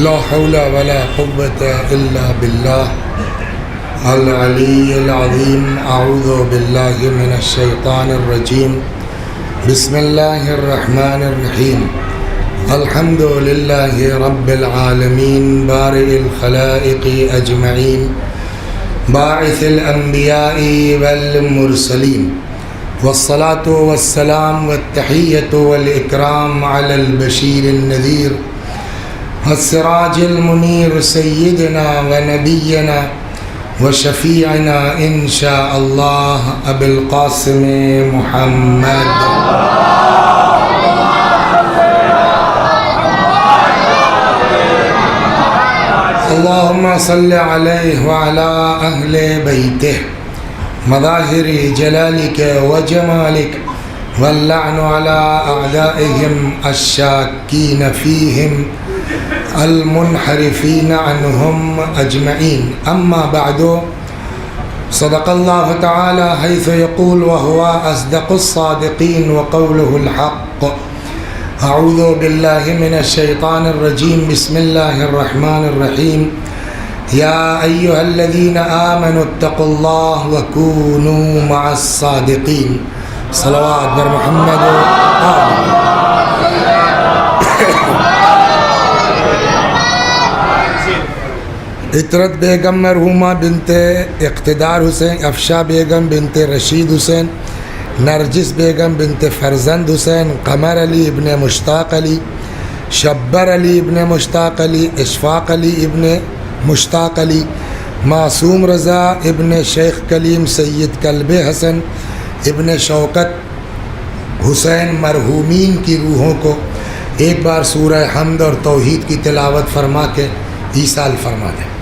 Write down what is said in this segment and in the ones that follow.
لا حول ولا قوة إلا بالله العلي العظيم. أعوذ بالله من الشيطان الرجيم. بسم الله الرحمن الرحيم. الحمد لله رب العالمين بارئ الخلائق أجمعين باعث الأنبياء والمرسلين والصلاة والسلام والتحية والإكرام على البشير النذير السراج المنير سيدنا ونبينا وشفيعنا إن شاء الله أبي القاسم محمد. اللهم صل عليه وعلى أهل بيته مظاهر جلالك وجمالك واللعن على أعدائهم الشاكين فيهم المنحرفين عنهم أجمعين. أما بعد، صدق الله تعالى حيث يقول وهو أصدق الصادقين وقوله الحق. أعوذ بالله من الشيطان الرجيم. بسم الله الرحمن الرحيم. يا أيها الذين آمنوا اتقوا الله وكونوا مع الصادقين. صلوات بر محمد. عطرت بیگم مرحومہ بنت اقتدار حسین، افشا بیگم بنت رشید حسین، نرجس بیگم بنت فرزند حسین، قمر علی ابن مشتاق علی، شبر علی ابن مشتاق علی، اشفاق علی ابن مشتاق علی، معصوم رضا ابن شیخ کلیم، سید کلب حسن ابن شوکت حسین مرحومین کی روحوں کو ایک بار سورہ حمد اور توحید کی تلاوت فرما کے ایصال فرما دیں.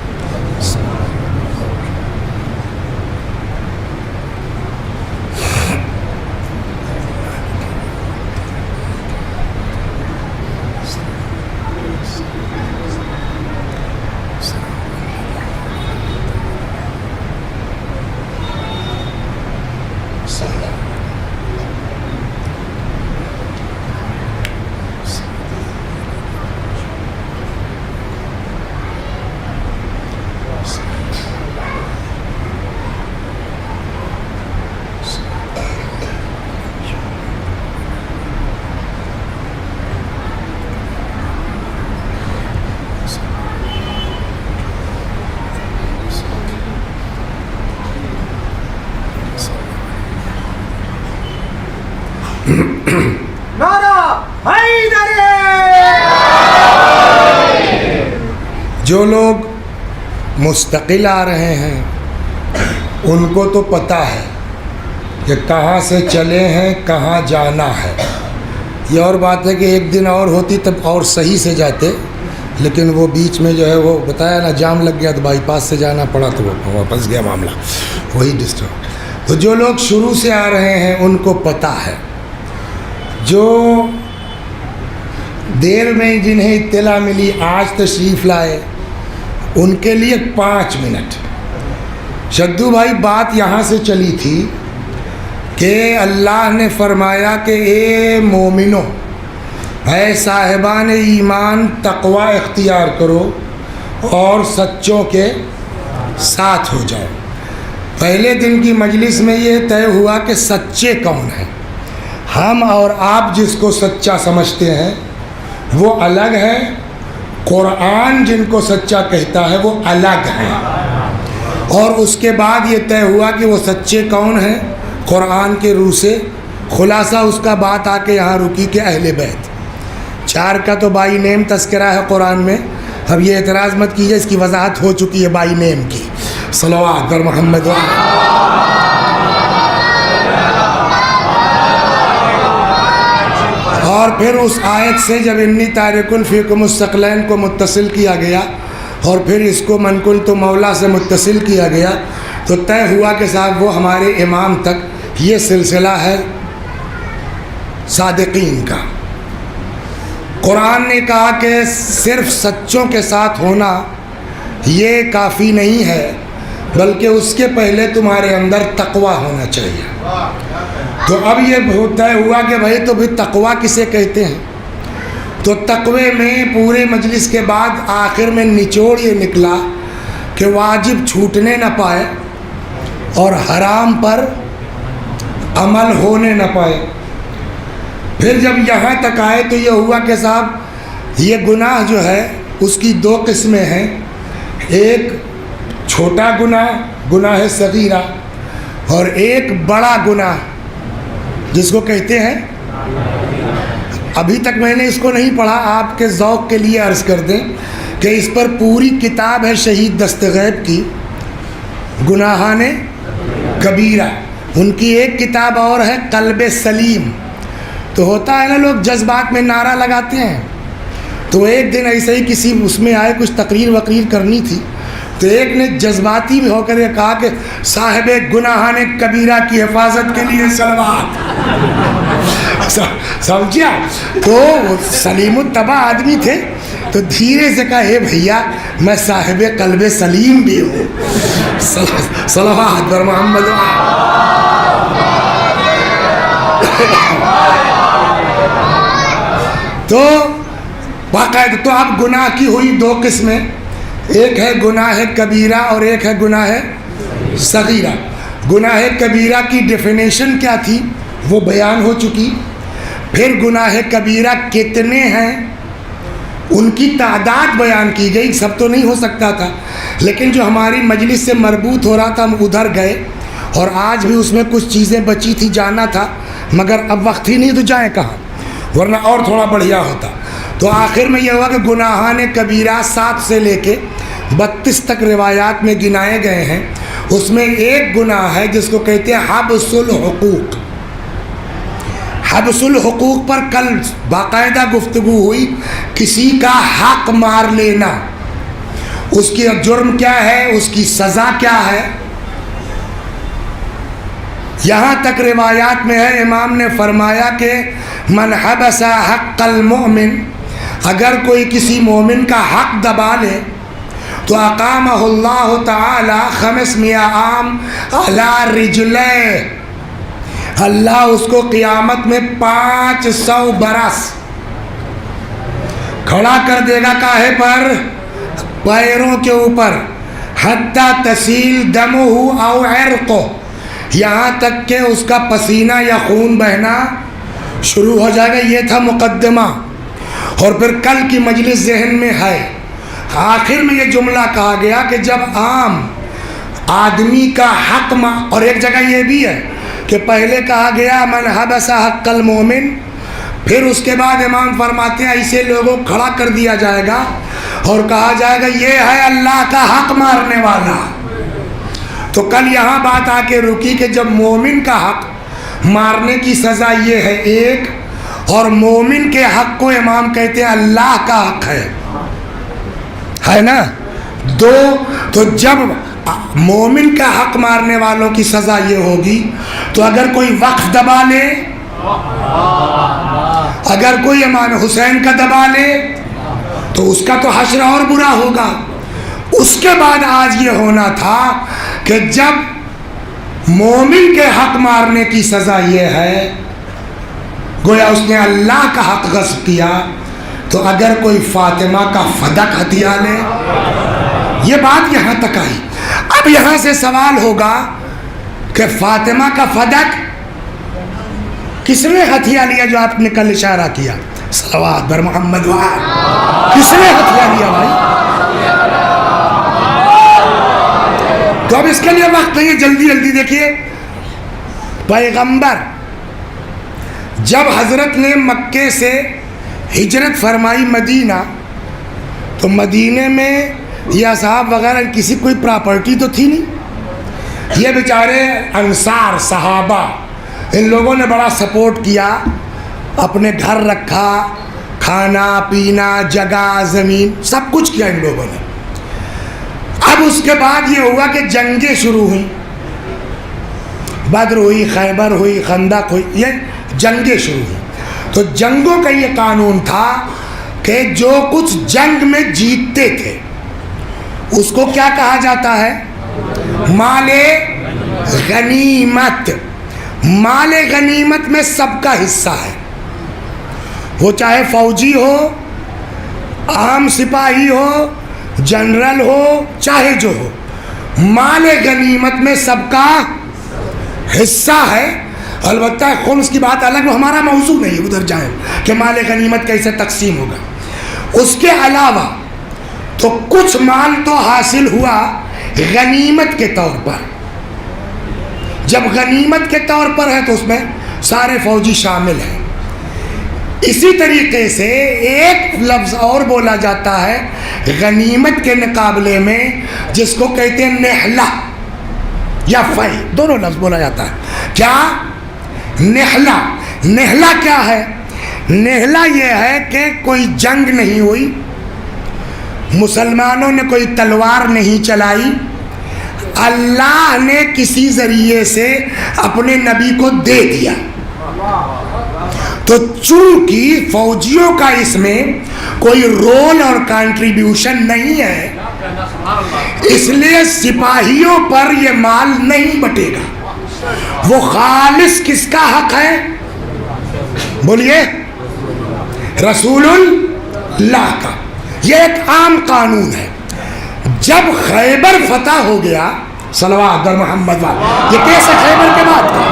جو لوگ مستقل آ رہے ہیں ان کو تو پتہ ہے کہ کہاں سے چلے ہیں، کہاں جانا ہے. یہ اور بات ہے کہ ایک دن اور ہوتی تب اور صحیح سے جاتے، لیکن وہ بیچ میں جو ہے وہ بتایا نا جام لگ گیا تو بائی پاس سے جانا پڑا تو وہ واپس گیا معاملہ، وہی ڈسٹرب. تو جو لوگ شروع سے آ رہے ہیں ان کو پتہ ہے. جو دیر میں جنہیں اطلاع ملی آج تشریف لائے ان کے لیے 5 منٹ. شدو بھائی بات یہاں سے چلی تھی کہ اللہ نے فرمایا کہ اے مومنو، اے صاحبان ایمان، تقوی اختیار کرو اور سچوں کے ساتھ ہو جاؤ. پہلے دن کی مجلس میں یہ طے ہوا کہ سچے کون ہیں. ہم اور آپ جس کو سچا سمجھتے ہیں وہ الگ ہے، قرآن جن کو سچا کہتا ہے وہ الگ ہے. اور اس کے بعد یہ طے ہوا کہ وہ سچے کون ہیں قرآن کے روح سے. خلاصہ اس کا بات آ کے یہاں رکی کہ اہل بیت. 4 کا تو بائی نیم تذکرہ ہے قرآن میں. اب یہ اعتراض مت کیجیے، اس کی وضاحت ہو چکی ہے بائی نیم کی. صلوات بر محمد. اور پھر اس آیت سے جب انی تارکن فیکم الثقلین کو متصل کیا گیا اور پھر اس کو من کنت مولا سے متصل کیا گیا تو طے ہوا کہ صاحب وہ ہمارے امام تک یہ سلسلہ ہے صادقین کا. قرآن نے کہا کہ صرف سچوں کے ساتھ ہونا یہ کافی نہیں ہے، بلکہ اس کے پہلے تمہارے اندر تقوی ہونا چاہیے. تو اب یہ طے ہوا کہ بھائی تو بھی تقوی کسے کہتے ہیں؟ تو تقوی میں پورے مجلس کے بعد آخر میں نچوڑ یہ نکلا کہ واجب چھوٹنے نہ پائے اور حرام پر عمل ہونے نہ پائے۔ پھر جب یہاں تک آئے تو یہ ہوا کہ صاحب یہ گناہ جو ہے اس کی دو قسمیں ہیں، ایک چھوٹا گناہ، گناہ صغیرہ، اور ایک بڑا گناہ جس کو کہتے ہیں، ابھی تک میں نے اس کو نہیں پڑھا، آپ کے ذوق کے لیے عرض کر دیں کہ اس پر پوری کتاب ہے شہید دستغیب کی، گناہان کبیرہ۔ ان کی ایک کتاب اور ہے قلب سلیم۔ تو ہوتا ہے نا لوگ جذبات میں نعرہ لگاتے ہیں، تو ایک دن ایسے ہی کسی اس میں آئے کچھ تقریر وقریر کرنی تھی، تو ایک نے جذباتی بھی ہو کر یہ کہا کہ صاحب گناہان کبیرہ کی حفاظت کے لیے صلوات۔ سمجھیا؟ تو سلیم الطبع آدمی تھے، تو دھیرے سے کہا اے بھیا میں صاحب قلب سلیم بھی ہوں، صلوات بر محمد۔ تو باقاعدہ تو اب گناہ کی ہوئی دو قسمیں، ایک ہے گناہ کبیرہ اور ایک ہے گناہ صغیرہ۔ گناہ کبیرہ کی ڈیفینیشن کیا تھی وہ بیان ہو چکی، پھر گناہ کبیرہ کتنے ہیں ان کی تعداد بیان کی گئی، سب تو نہیں ہو سکتا تھا، لیکن جو ہماری مجلس سے مربوط ہو رہا تھا ہم ادھر گئے، اور آج بھی اس میں کچھ چیزیں بچی تھی، جانا تھا مگر اب وقت ہی نہیں تو جائیں کہاں، ورنہ اور تھوڑا بڑھیا ہوتا۔ تو آخر میں یہ ہوا کہ گناہان کبیرہ 7 سے لے کے 32 تک روایات میں گنائے گئے ہیں، اس میں ایک گناہ ہے جس کو کہتے ہیں حبس الحقوق۔ حبس الحقوق پر کل باقاعدہ گفتگو ہوئی، کسی کا حق مار لینا، اس کی جرم کیا ہے، اس کی سزا کیا ہے۔ یہاں تک روایات میں ہے امام نے فرمایا کہ من حبس حق المؤمن، اگر کوئی کسی مومن کا حق دبا لے تو اقامہ اللہ تعالی 500 عام علی رجلے، اللہ اس کو قیامت میں 500 برس کھڑا کر دے گا، کاہے پر؟ پیروں کے اوپر، حتی تسیل دمہ او عرقہ، یہاں تک کہ اس کا پسینہ یا خون بہنا شروع ہو جائے گا۔ یہ تھا مقدمہ، اور پھر کل کی مجلس ذہن میں ہے، آخر میں یہ جملہ کہا گیا کہ جب عام آدمی کا حق اور ایک جگہ یہ بھی ہے کہ پہلے کہا گیا من حبس حق المومن، پھر اس کے بعد امام فرماتے ہیں ایسے لوگوں کھڑا کر دیا جائے گا اور کہا جائے گا یہ ہے اللہ کا حق مارنے والا۔ تو کل یہاں بات آ کے رکی کہ جب مومن کا حق مارنے کی سزا یہ ہے ایک، اور مومن کے حق کو امام کہتے ہیں اللہ کا حق ہے نا دو۔ تو جب مومن کا حق مارنے والوں کی سزا یہ ہوگی، تو اگر کوئی وقف دبا لے، اگر کوئی امام حسین کا دبا لے تو اس کا تو حشر اور برا ہوگا۔ اس کے بعد آج یہ ہونا تھا کہ جب مومن کے حق مارنے کی سزا یہ ہے، گویا اس نے اللہ کا حق غصب کیا، تو اگر کوئی فاطمہ کا فدق ہتھیا لے، یہ بات یہاں تک آئی۔ اب یہاں سے سوال ہوگا کہ فاطمہ کا فدق کس نے ہتھیا لیا جو آپ نے کل اشارہ کیا؟ صلوات بر محمد وآل، کس نے ہتھیا لیا بھائی؟ تو اب اس کے لیے وقت نہیں ہے، جلدی جلدی دیکھیے۔ پیغمبر جب حضرت نے مکے سے ہجرت فرمائی مدینہ، تو مدینے میں یہ اصحاب وغیرہ کسی کوئی پراپرٹی تو تھی نہیں، یہ بیچارے انصار صحابہ ان لوگوں نے بڑا سپورٹ کیا، اپنے گھر رکھا، کھانا پینا جگہ زمین سب کچھ کیا ان لوگوں نے۔ اب اس کے بعد یہ ہوا کہ جنگیں شروع ہوئیں، بدر ہوئی، خیبر ہوئی، خندق ہوئی، یہ جنگیں شروع ہوئیں۔ تو جنگوں کا یہ قانون تھا کہ جو کچھ جنگ میں جیتتے تھے اس کو کیا کہا جاتا ہے؟ مال غنیمت۔ مال غنیمت میں سب کا حصہ ہے، وہ چاہے فوجی ہو، عام سپاہی ہو، جنرل ہو، چاہے جو ہو، مال غنیمت میں سب کا حصہ ہے۔ البتہ خمس کی بات الگ، وہ ہمارا موضوع نہیں، ادھر جائیں کہ مال غنیمت کیسے تقسیم ہوگا۔ اس کے علاوہ تو کچھ مال تو حاصل ہوا غنیمت کے طور پر۔ جب غنیمت کے طور پر ہے تو اس میں سارے فوجی شامل ہیں۔ اسی طریقے سے ایک لفظ اور بولا جاتا ہے غنیمت کے مقابلے میں، جس کو کہتے ہیں نحلہ یا فی، دونوں لفظ بولا جاتا ہے۔ کیا؟ نحلہ۔ نحلہ کیا ہے؟ نحلہ یہ ہے کہ کوئی جنگ نہیں ہوئی، مسلمانوں نے کوئی تلوار نہیں چلائی، اللہ نے کسی ذریعے سے اپنے نبی کو دے دیا۔ تو چونکہ فوجیوں کا اس میں کوئی رول اور کنٹریبیوشن نہیں ہے، اس لیے سپاہیوں پر یہ مال نہیں بٹے گا۔ وہ خالص کس کا حق ہے؟ بولیے، رسول اللہ کا۔ یہ ایک عام قانون ہے۔ جب خیبر فتح ہو گیا، صلوات بر محمد والا، یہ کیسے خیبر کے بعد کا،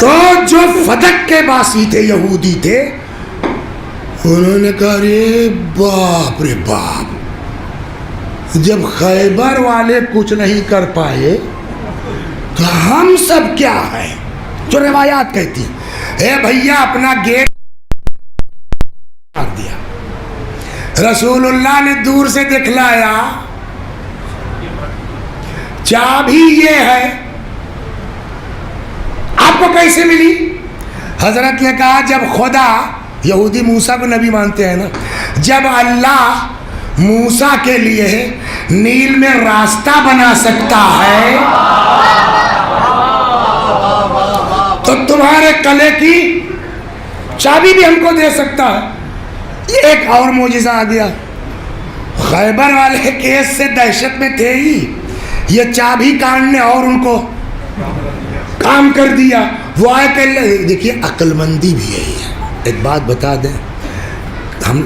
تو جو فتح کے باسی تھے، یہودی تھے، انہوں نے کہا رے باپ رے باپ، جب خیبر والے کچھ نہیں کر پائے تو ہم سب کیا ہیں؟ جو روایات کہتی ہیں، اے بھیا اپنا گیٹ کر دیا۔ رسول اللہ نے دور سے دکھلایا، چابی یہ ہے، آپ کو کیسے ملی؟ حضرت نے کہا جب خدا، یہودی موسیٰ کو نبی مانتے ہیں نا، جب اللہ موسیٰ کے لیے نیل میں راستہ بنا سکتا ہے تو تمہارے قلعے کی چابی بھی ہم کو دے سکتا ہے۔ ایک اور معجزہ آ گیا، خیبر والے کیس سے دہشت میں تھے ہی، یہ چابی کان نے اور ان کو کام کر دیا۔ وہ آئے کہ دیکھیے عقل مندی بھی یہی ہے۔ ایک بات بتا دیں، ہم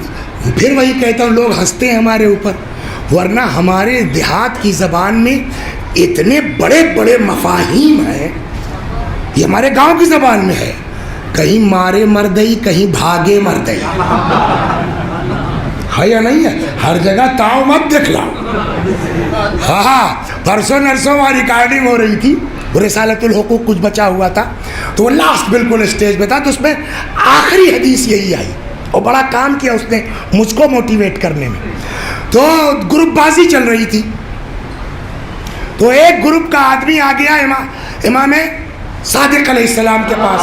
پھر وہی کہتا ہوں، لوگ ہنستے ہیں ہمارے اوپر، ورنہ ہمارے دیہات کی زبان میں اتنے بڑے بڑے مفاہیم ہیں، یہ ہمارے گاؤں کی زبان میں ہے، کہیں مارے مردئی، کہیں بھاگے مردئی، ہے یا نہیں ہے؟ ہر جگہ تاؤ مت دکھلاؤ۔ ہاں، پرسوں نرسوں وہاں ریکارڈنگ ہو رہی تھی، رسالت الحقوق کچھ بچا ہوا تھا، تو وہ لاسٹ بالکل اسٹیج پہ تھا، تو اس میں آخری حدیث یہی آئی، اور بڑا کام کیا اس نے مجھ کو موٹیویٹ کرنے میں۔ تو گروپ بازی چل رہی تھی، تو ایک گروپ کا آدمی آ گیا امام صادق علیہ السلام کے پاس،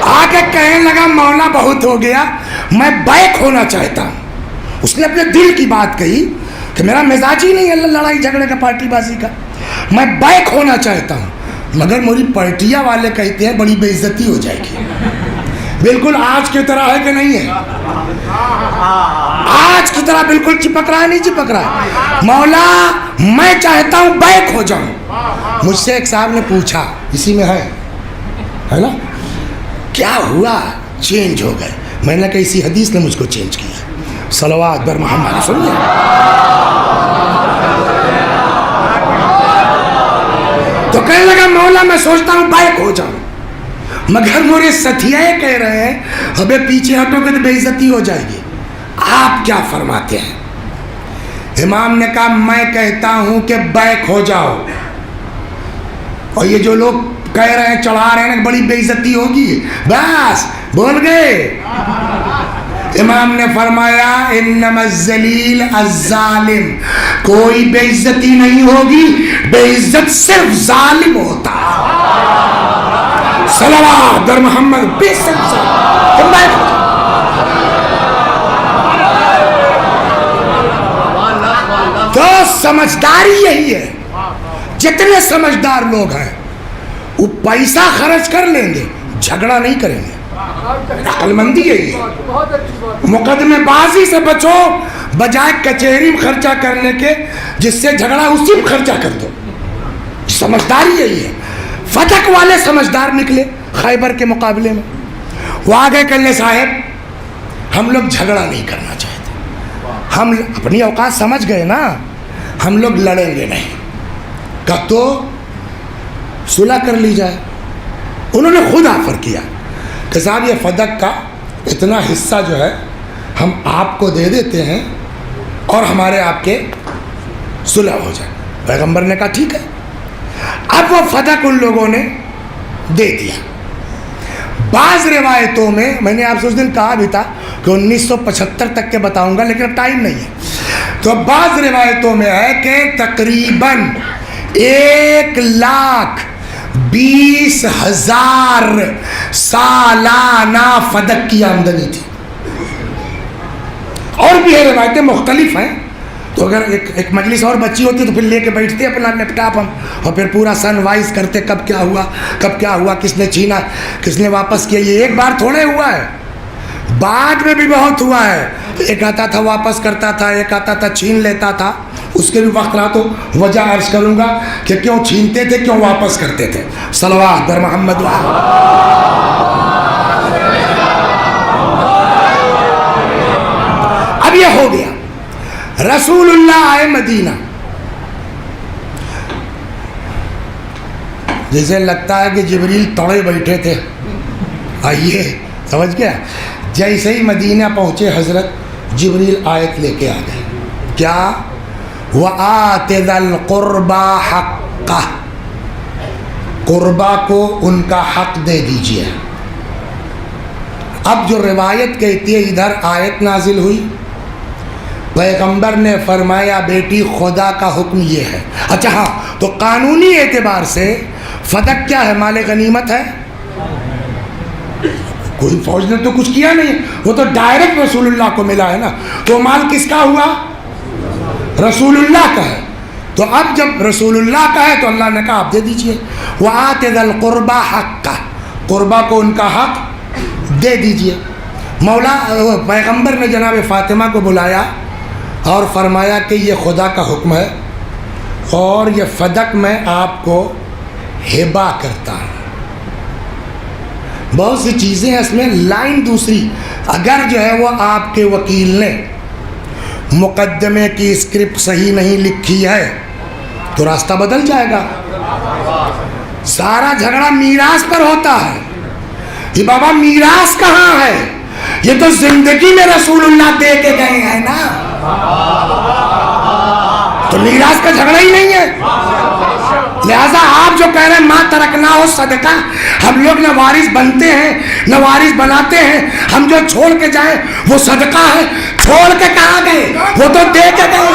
آ کے کہنے لگا مولا بہت ہو گیا، میں بیک ہونا چاہتا ہوں۔ اس نے اپنے دل کی بات کہی کہ میرا مزاج ہی نہیں ہے لڑائی جھگڑے کا، پارٹی بازی کا، میں بیک ہونا چاہتا ہوں، مگر میری پارٹیا والے کہتے ہیں بڑی بے عزتی ہو جائے گی۔ بالکل آج کی طرح ہے کہ نہیں ہے؟ آج کی طرح بالکل چپک رہا ہے، نہیں چپک رہا ہے؟ مولا میں چاہتا ہوں بیک ہو جاؤں۔ مجھ سے ایک صاحب نے پوچھا، اسی میں ہے نا، کیا ہوا؟ چینج ہو گئے۔ میں نے کہا اسی حدیث نے مجھ کو چینج کیا، صلوات بر محمد۔ سنیے، تو کہنے لگا مولا میں سوچتا ہوں بیک ہو جاؤں، مگر میرے ساتھیے کہہ رہے ہیں ابے پیچھے ہٹو گے تو بے عزتی ہو جائے گی، آپ کیا فرماتے ہیں؟ امام نے کہا میں کہتا ہوں کہ بیک ہو جاؤ، اور یہ جو لوگ کہہ رہے ہیں چڑھا رہے ہیں بڑی بے عزتی ہوگی، بس بول گئے۔ امام نے فرمایا انما الذلیل الظالم، کوئی بے عزتی نہیں ہوگی، بے عزت صرف ظالم ہوتا ہے۔ صلوات در محمد، بے عزت تو سمجھداری یہی ہے۔ جتنے سمجھدار لوگ ہیں وہ پیسہ خرچ کر لیں گے، جھگڑا نہیں کریں گے۔ عقل مندی یہی ہے۔ مقدمے بازی سے بچو، بجائے کچہری میں خرچہ کرنے کے، جس سے جھگڑا اسی میں خرچہ کر دو۔ سمجھداری یہی ہے. فتح والے سمجھدار نکلے خیبر کے مقابلے میں. وہ آگے کرنے صاحب ہم لوگ جھگڑا نہیں کرنا چاہتے, ہم اپنی اوقات سمجھ گئے نا, ہم لوگ لڑیں گے نہیں, کہ تو صلح کر لی جائے. انہوں نے خود آفر کیا کہ صاحب یہ فدق کا اتنا حصہ جو ہے ہم آپ کو دے دیتے ہیں اور ہمارے آپ کے صلح ہو جائے. پیغمبر نے کہا ٹھیک ہے. اب وہ فدق ان لوگوں نے دے دیا. بعض روایتوں میں نے آپ سے اس دن کہا بھی تھا کہ 1975 تک کے بتاؤں گا, لیکن اب ٹائم نہیں ہے. تو بعض روایتوں میں ہے کہ تقریباً 1,20,000 سالانہ فدق کی آمدنی تھی. اور بھی ہے روایتیں مختلف ہیں. تو اگر ایک مجلس اور بچی ہوتی تو پھر لے کے بیٹھتے اپنا لیپ ٹاپ ہم, اور پھر پورا سن وائز کرتے کب کیا ہوا, کس نے چھینا, کس نے واپس کیا. یہ ایک بار تھوڑے ہوا ہے, بعد میں بھی بہت ہوا ہے. ایک آتا تھا واپس کرتا تھا, ایک آتا تھا چھین لیتا تھا. اس کے بھی وقت رہا تو وجہ عرض کروں گا کہ کیوں چھینتے تھے, کیوں واپس کرتے تھے. صلوات بر محمد. اب یہ ہو گیا. رسول اللہ آئے مدینہ, جیسے لگتا ہے کہ جبریل توڑے بیٹھے تھے, آئیے سمجھ گیا. جیسے ہی مدینہ پہنچے حضرت جبریل آیت لے کے آ گئے. کیا؟ وَآتِ ذَا الْقُرْبَى حَقَّهُ, قربا کو ان کا حق دے دیجئے. اب جو روایت کہتی ہے ادھر آیت نازل ہوئی, پیغمبر نے فرمایا بیٹی خدا کا حکم یہ ہے. اچھا ہاں, تو قانونی اعتبار سے فدق کیا ہے؟ مال غنیمت ہے. کوئی فوج نے تو کچھ کیا نہیں, وہ تو ڈائریکٹ رسول اللہ کو ملا ہے نا. تو مال کس کا ہوا؟ رسول اللہ کا ہے. تو اب جب رسول اللہ کا ہے تو اللہ نے کہا آپ دے دیجئے. وَآتِ ذَا الْقُرْبَى حَقَّهُ, قربا کو ان کا حق دے دیجئے. پیغمبر نے جناب فاطمہ کو بلایا اور فرمایا کہ یہ خدا کا حکم ہے اور یہ فدق میں آپ کو ہبہ کرتا ہوں. بہت سی چیزیں اس میں لائن دوسری, اگر جو ہے وہ آپ کے وکیل نے مقدمے کی اسکرپٹ صحیح نہیں لکھی ہے تو راستہ بدل جائے گا. سارا جھگڑا میراث پر ہوتا ہے. یہ بابا میراث کہاں ہے؟ یہ تو زندگی میں رسول اللہ دے کے گئے ہیں نا, تو میراث کا جھگڑا ہی نہیں ہے. لہذا آپ جو کہہ رہے ہیں ماں ترکنا ہو صدقہ, ہم لوگ نہ وارث بنتے ہیں نہ وارث بناتے ہیں. ہم جو چھوڑ کے جائیں وہ صدقہ ہے. چھوڑ کے کہاں گئے؟ وہ تو دے کے گئے.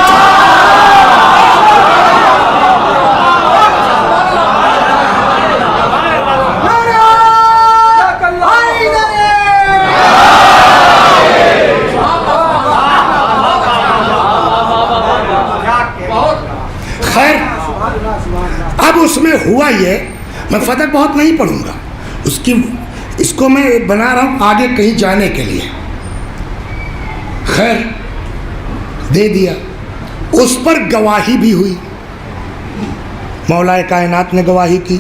خیر, اب اس میں ہوا یہ, میں فدق بہت نہیں پڑھوں گا, اس کو میں بنا رہا ہوں آگے کہیں جانے کے لیے. خیر دے دیا. اس پر گواہی بھی ہوئی, مولا کائنات نے گواہی کی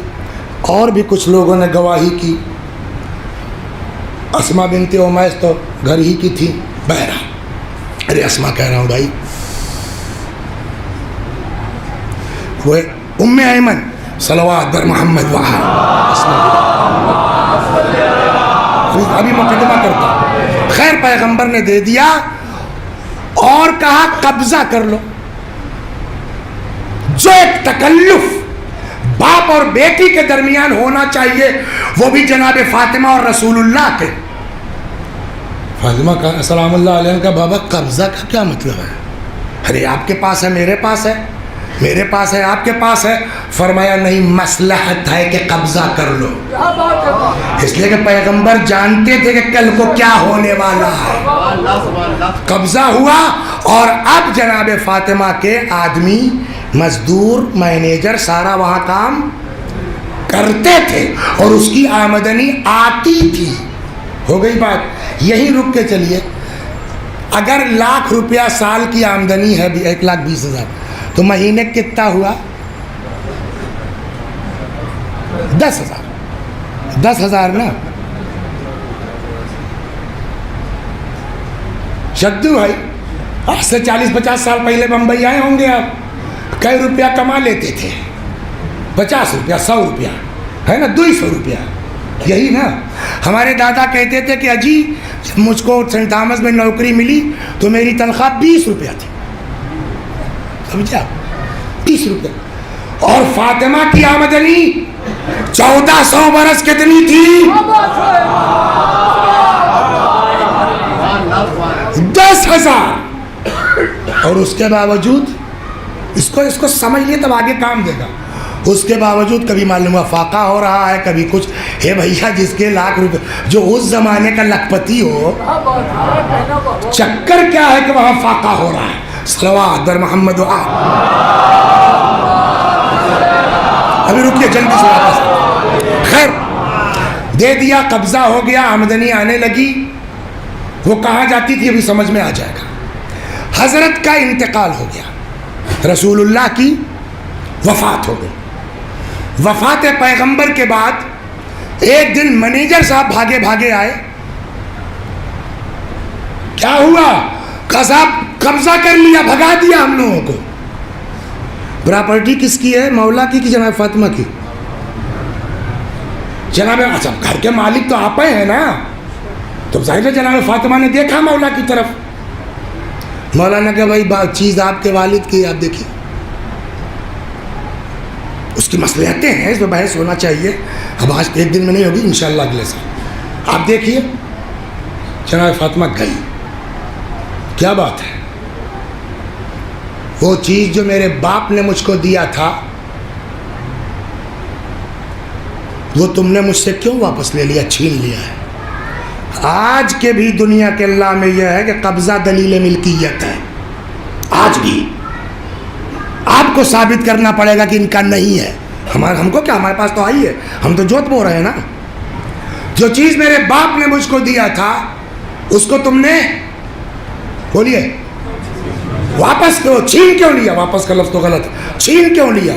اور بھی کچھ لوگوں نے گواہی کی. اسما بنت امیس تو گھر ہی کی تھی. بہرحال ارے اسما کہہ رہا ہوں بھائی, وہ ام ایمن صلوات بر محمد وہاں ابھی مقدمہ کرتا. خیر پیغمبر نے دے دیا اور کہا قبضہ کر لو. جو ایک تکلف باپ اور بیٹی کے درمیان ہونا چاہیے وہ بھی جناب فاطمہ اور رسول اللہ کے. فاطمہ کا سلام اللہ علیہ کا بابا قبضہ کا کیا مطلب ہے؟ ارے آپ کے پاس ہے, میرے پاس ہے, میرے پاس ہے, آپ کے پاس ہے. فرمایا نہیں, مصلحت ہے کہ قبضہ کر لو. اس لیے کہ پیغمبر جانتے تھے کہ کل کو کیا ہونے والا ہے. قبضہ ہوا اور اب جناب فاطمہ کے آدمی, مزدور, مینیجر سارا وہاں کام کرتے تھے اور اس کی آمدنی آتی تھی. ہو گئی بات. یہی رک کے چلیے, اگر 1,00,000 روپیہ سال کی آمدنی ہے 1,20,000 تو مہینے کتنا ہوا؟ 10,000 نا. شدو بھائی آج سے 40-50 سال پہلے بمبئی آئے ہوں گے آپ. کئی روپیہ کما لیتے تھے؟ 50 روپیہ، 100 روپیہ، ہے نا، 200 روپیہ. یہی نا. ہمارے دادا کہتے تھے کہ اجی مجھ کو سینٹ تھامس میں نوکری ملی تو میری تنخواہ 20 روپیہ تھی. سمجھا؟ 20 روپیہ. اور فاطمہ کی آمدنی 1400 برس کتنی تھی؟ 10,000. اور اس کے باوجود اس کو سمجھ لیے تب آگے کام دے گا. اس کے باوجود کبھی معلوم ہوا فاقہ ہو رہا ہے، کبھی کچھ. ہے بھیا جس کے لاکھ روپے، جو اس زمانے کا لکھپتی ہو، چکر کیا ہے کہ وہاں فاقہ ہو رہا ہے. صلوات بر محمد و آل. ابھی رکیے جلدی سے واپس. خیر دے دیا، قبضہ ہو گیا، آمدنی آنے لگی. وہ کہاں جاتی تھی ابھی سمجھ میں آ جائے گا. حضرت کا انتقال ہو گیا، رسول اللہ کی وفات ہو گئی. وفات پیغمبر کے بعد ایک دن مینیجر صاحب بھاگے بھاگے آئے. کیا ہوا؟ قبضہ کر لیا، بھگا دیا ہم لوگوں کو. پراپرٹی کس کی ہے؟ مولا کی کہ جناب فاطمہ کی؟ جناب اچھا گھر کے مالک تو آپ ہیں نا، تو ظاہر ہے جناب فاطمہ نے دیکھا مولا کی طرف. مولا نے کہا بھائی چیز آپ کے والد کی، آپ دیکھیے. اس کی مصلحتیں ہیں، اس میں بحث ہونا چاہیے. اب آج ایک دن میں نہیں ہوگی، انشاءاللہ اگلے سال. آپ دیکھیے جناب فاطمہ گئی. کیا بات ہے؟ وہ چیز جو میرے باپ نے مجھ کو دیا تھا وہ تم نے مجھ سے کیوں واپس لے لیا، چھین لیا ہے؟ آج کے بھی دنیا کے اللہ میں یہ ہے کہ قبضہ دلیل ملکیت ہے. آج بھی آپ کو ثابت کرنا پڑے گا کہ ان کا نہیں ہے. ہم کو کیا، ہمارے پاس تو آئی ہے، ہم تو جوت بو رہے ہیں نا. جو چیز میرے باپ نے مجھ کو دیا تھا اس کو تم نے بولیے واپس کیوں، چھین کیوں لیا؟ واپس کا لفظ تو غلط ہے، چھین کیوں لیا؟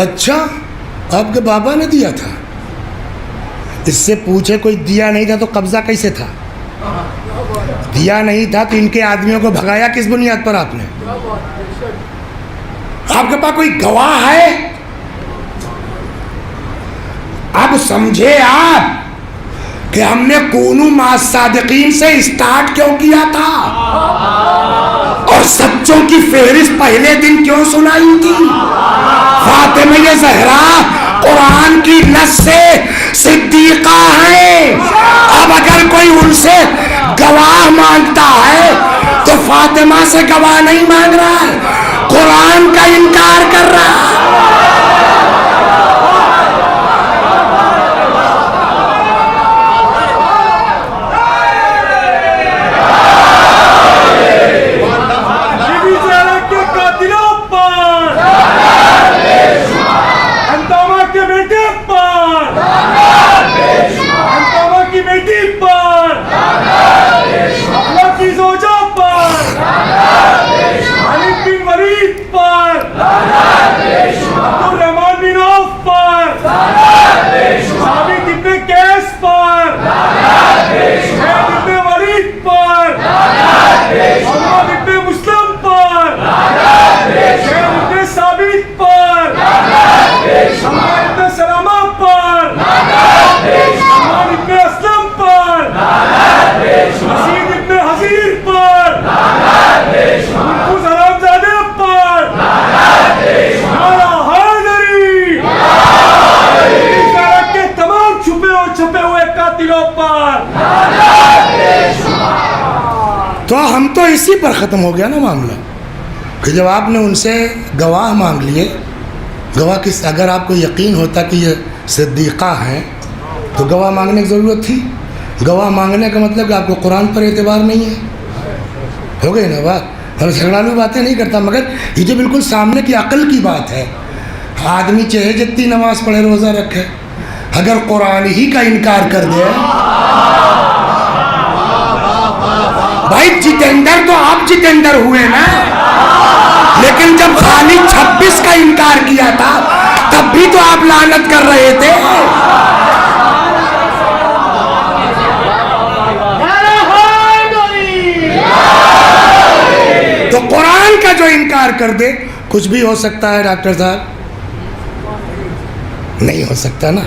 اچھا آپ کے بابا نے دیا تھا. اس سے پوچھے کوئی دیا نہیں تھا تو قبضہ کیسے تھا؟ دیا نہیں تھا تو ان کے آدمیوں کو بھگایا کس بنیاد پر آپ نے؟ آپ کے پاس کوئی گواہ ہے؟ اب سمجھے آپ کہ ہم نے کونوا مع الصادقین سے اسٹارٹ کیوں کیا تھا اور سچوں کی فہرست پہلے دن کیوں سنائی تھی؟ فاطمہ زہرا قرآن کی نص سے صدیقہ ہے. اب اگر کوئی ان سے گواہ مانگتا ہے تو فاطمہ سے گواہ نہیں مانگ رہا ہے، قرآن کا انکار کر رہا ہے. تو ہم تو اسی پر ختم ہو گیا نا معاملہ کہ جب آپ نے ان سے گواہ مانگ لیے. گواہ کس؟ اگر آپ کو یقین ہوتا کہ یہ صدیقہ ہیں تو گواہ مانگنے کی ضرورت تھی. گواہ مانگنے کا مطلب کہ آپ کو قرآن پر اعتبار نہیں ہے. ہو گئی نا بات. ہم جھگڑالو باتیں نہیں کرتا، مگر یہ جو بالکل سامنے کی عقل کی بات ہے. آدمی چاہے جتنی نماز پڑھے، روزہ رکھے، اگر قرآن ہی کا انکار کر دے، بھائی جتیندر تو آپ جتیندر ہوئے نا، لیکن جب خالد 26 کا انکار کیا تھا تب بھی تو آپ لعنت کر رہے تھے. تو قرآن کا جو انکار کر دے کچھ بھی ہو سکتا ہے ڈاکٹر صاحب؟ نہیں ہو سکتا نا.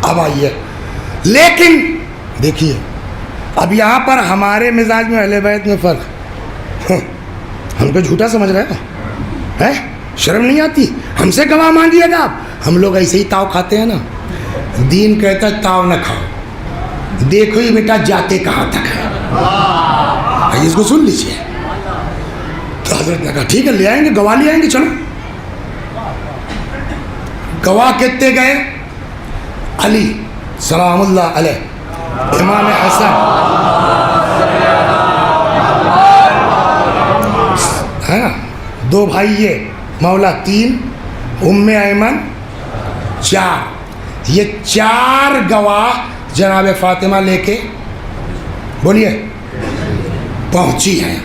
اب آئیے لیکن دیکھیے اب یہاں پر ہمارے مزاج میں اہل بیت میں فرق. ہم کو جھوٹا سمجھ رہے ہیں؟ شرم نہیں آتی؟ ہم سے گواہ مانگیے گا آپ. ہم لوگ ایسے ہی تاؤ کھاتے ہیں نا. دین کہتا ہے تاؤ نہ کھاؤ, دیکھو ہی بیٹا جاتے کہاں تک ہے. اس کو سن لیجیے. تو حضرت نے کہا ٹھیک ہے لے آئیں گے, گواہ لے آئیں گے. چلو گواہ کتنے گئے؟ علی سلام اللہ علیہ, امام حسن ہے نا, 2 بھائی یہ مولا 3, ام ایمن 4. یہ 4 گواہ جناب فاطمہ لے کے بولیے پہنچی ہیں.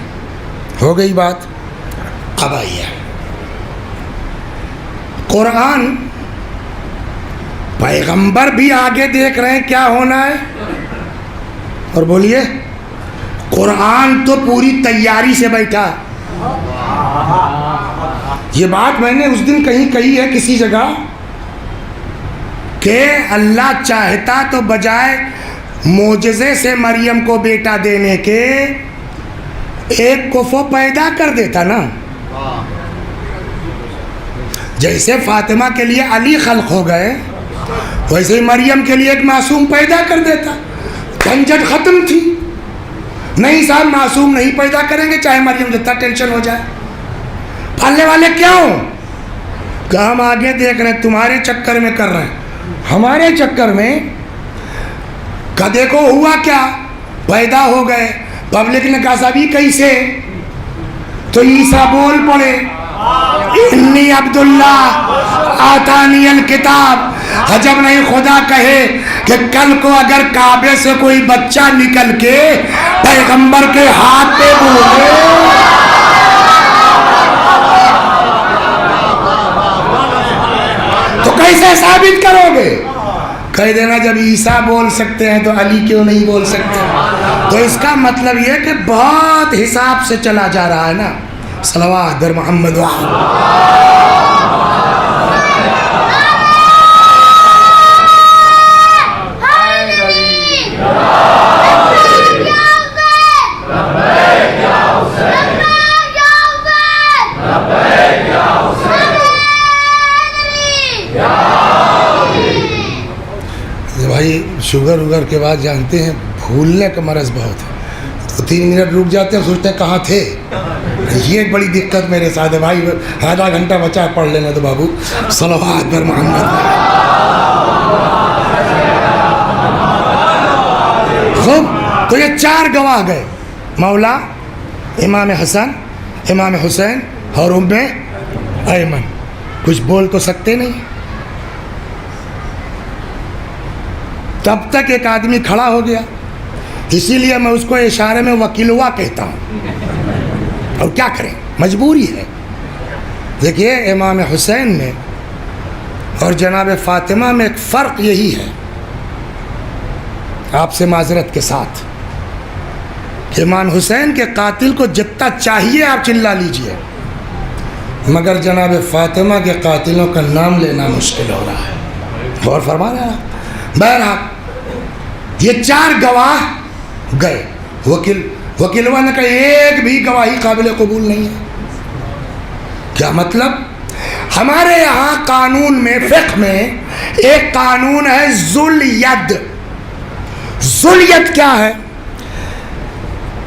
ہو گئی بات. اب آئیے قرآن, پیغمبر بھی آگے دیکھ رہے ہیں کیا ہونا ہے. اور بولیے قرآن تو پوری تیاری سے بیٹھا. یہ بات میں نے اس دن کہیں کہی ہے کسی جگہ کہ اللہ چاہتا تو بجائے معجزے سے مریم کو بیٹا دینے کے ایک کفو پیدا کر دیتا نا. جیسے فاطمہ کے لیے علی خلق ہو گئے ویسے ہی مریم کے لیے ایک معصوم پیدا کر دیتا. جھنجھٹ ختم تھی. نہیں صاحب معصوم نہیں پیدا کریں گے چاہے مریم جتنا ٹینشن ہو جائے. پالنے والے کیا ہوں کہ ہم آگے دیکھ رہے ہیں, تمہارے چکر میں کر رہے ہیں, ہمارے چکر میں کا دیکھو ہوا کیا, پیدا ہو گئے. پبلک نے کہا صاحب کیسے؟ تو عیسیٰ بول پڑے انی عبداللہ آتانی الکتاب. عجب نہیں خدا کہے کہ کل کو اگر کعبے سے کوئی بچہ نکل کے پیغمبر کے ہاتھ پہ بولے تو کیسے ثابت کرو گے؟ کہہ دینا جب عیسیٰ بول سکتے ہیں تو علی کیوں نہیں بول سکتے. تو اس کا مطلب یہ کہ بہت حساب سے چلا جا رہا ہے نا. صلوات در محمد بھائی شوگر وگر کے بعد جانتے ہیں بھولنے کا مرض بہت ہے. تو 3 منٹ رک جاتے ہیں سوچتے ہیں کہاں تھے. یہ ایک بڑی دقت میرے ساتھ ہے بھائی. آدھا گھنٹہ بچا پڑھ لینا تو بابو. صلوات پر محمد. خوب. تو یہ 4 گواہ گئے, مولا, امام حسن, امام حسین اور ام ایمن. کچھ بول تو سکتے نہیں. تب تک ایک آدمی کھڑا ہو گیا, اسی لیے میں اس کو اشارے میں وکیلوا کہتا ہوں. اور کیا کریں, مجبوری ہے. دیکھیے امام حسین میں اور جناب فاطمہ میں ایک فرق یہی ہے, آپ سے معذرت کے ساتھ, کہ امام حسین کے قاتل کو جتنا چاہیے آپ چلا لیجئے, مگر جناب فاطمہ کے قاتلوں کا نام لینا مشکل ہو رہا ہے. غور فرما رہے ہیں. بہرحال یہ 4 گواہ گئے. وکیلوا نے کہا ایک بھی گواہی قابل قبول نہیں ہے. کیا مطلب؟ ہمارے یہاں قانون میں, فقہ میں ایک قانون ہے ذل ید. ذل ید کیا ہے؟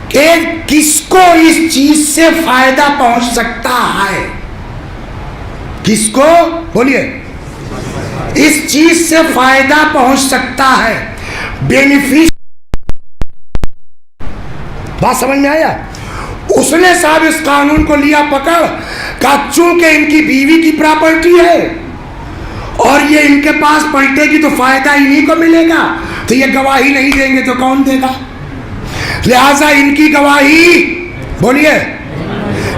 کہ کس کو اس چیز سے فائدہ پہنچ سکتا ہے. کس کو بولیے اس چیز سے فائدہ پہنچ سکتا ہے, بینیفٹ. بات سمجھ میں آیا؟ اس نے صاحب اس قانون کو لیا پکڑ, کہا چونکہ ان کی بیوی کی پراپرٹی ہے اور یہ ان کے پاس پلٹے گی تو فائدہ انہی کو ملے گا, تو یہ گواہی نہیں دیں گے تو کون دے گا؟ لہذا ان کی گواہی بولیے,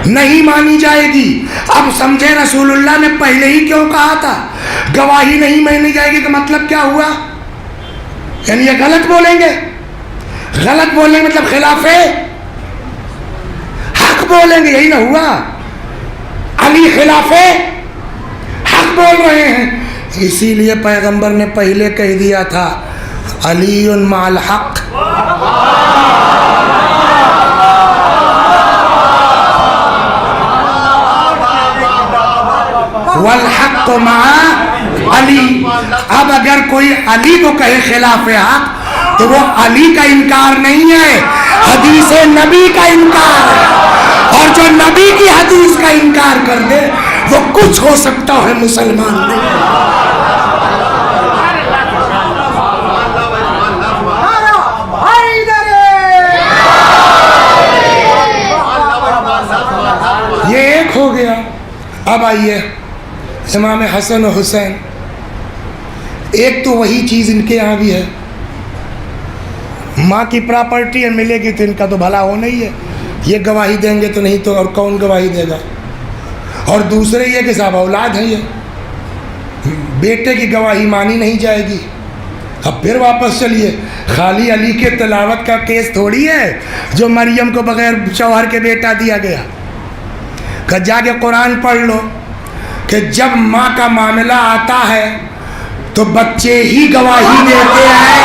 نہیں مانی جائے گی۔ اب سمجھے رسول اللہ نے پہلے ہی کیوں کہا تھا گواہی نہیں مانی جائے گی، کہ مطلب کیا ہوا؟ یعنی یہ غلط بولیں گے، غلط بولیں گے مطلب خلاف حق بولیں گے، یہی نہ ہوا؟ علی خلاف حق بول رہے ہیں، اسی لیے پیغمبر نے پہلے کہہ دیا تھا علی مع الحق، والحق مع علی۔ اب اگر کوئی علی کو کہے خلاف حق تو وہ علی کا انکار نہیں ہے، حدیث نبی کا انکار ہے، اور جو نبی کی حدیث کا انکار کر دے وہ کچھ ہو سکتا ہے، مسلمان نہیں۔ یہ ایک ہو گیا۔ اب آئیے امام حسن و حسین، ایک تو وہی چیز ان کے یہاں بھی ہے، ماں کی پراپرٹی ہے، ملے گی تو ان کا تو بھلا ہونا ہی ہے، یہ گواہی دیں گے تو نہیں تو اور کون گواہی دے گا؟ اور دوسرے یہ کہ صاحب اولاد ہیں، یہ بیٹے کی گواہی مانی نہیں جائے گی۔ اب پھر واپس چلیے، خالی علی کے تلاوت کا کیس تھوڑی ہے جو مریم کو بغیر شوہر کے بیٹا دیا گیا، کہ جا کے قرآن پڑھ لو کہ جب ماں کا معاملہ آتا ہے تو بچے ہی گواہی دیتے ہیں۔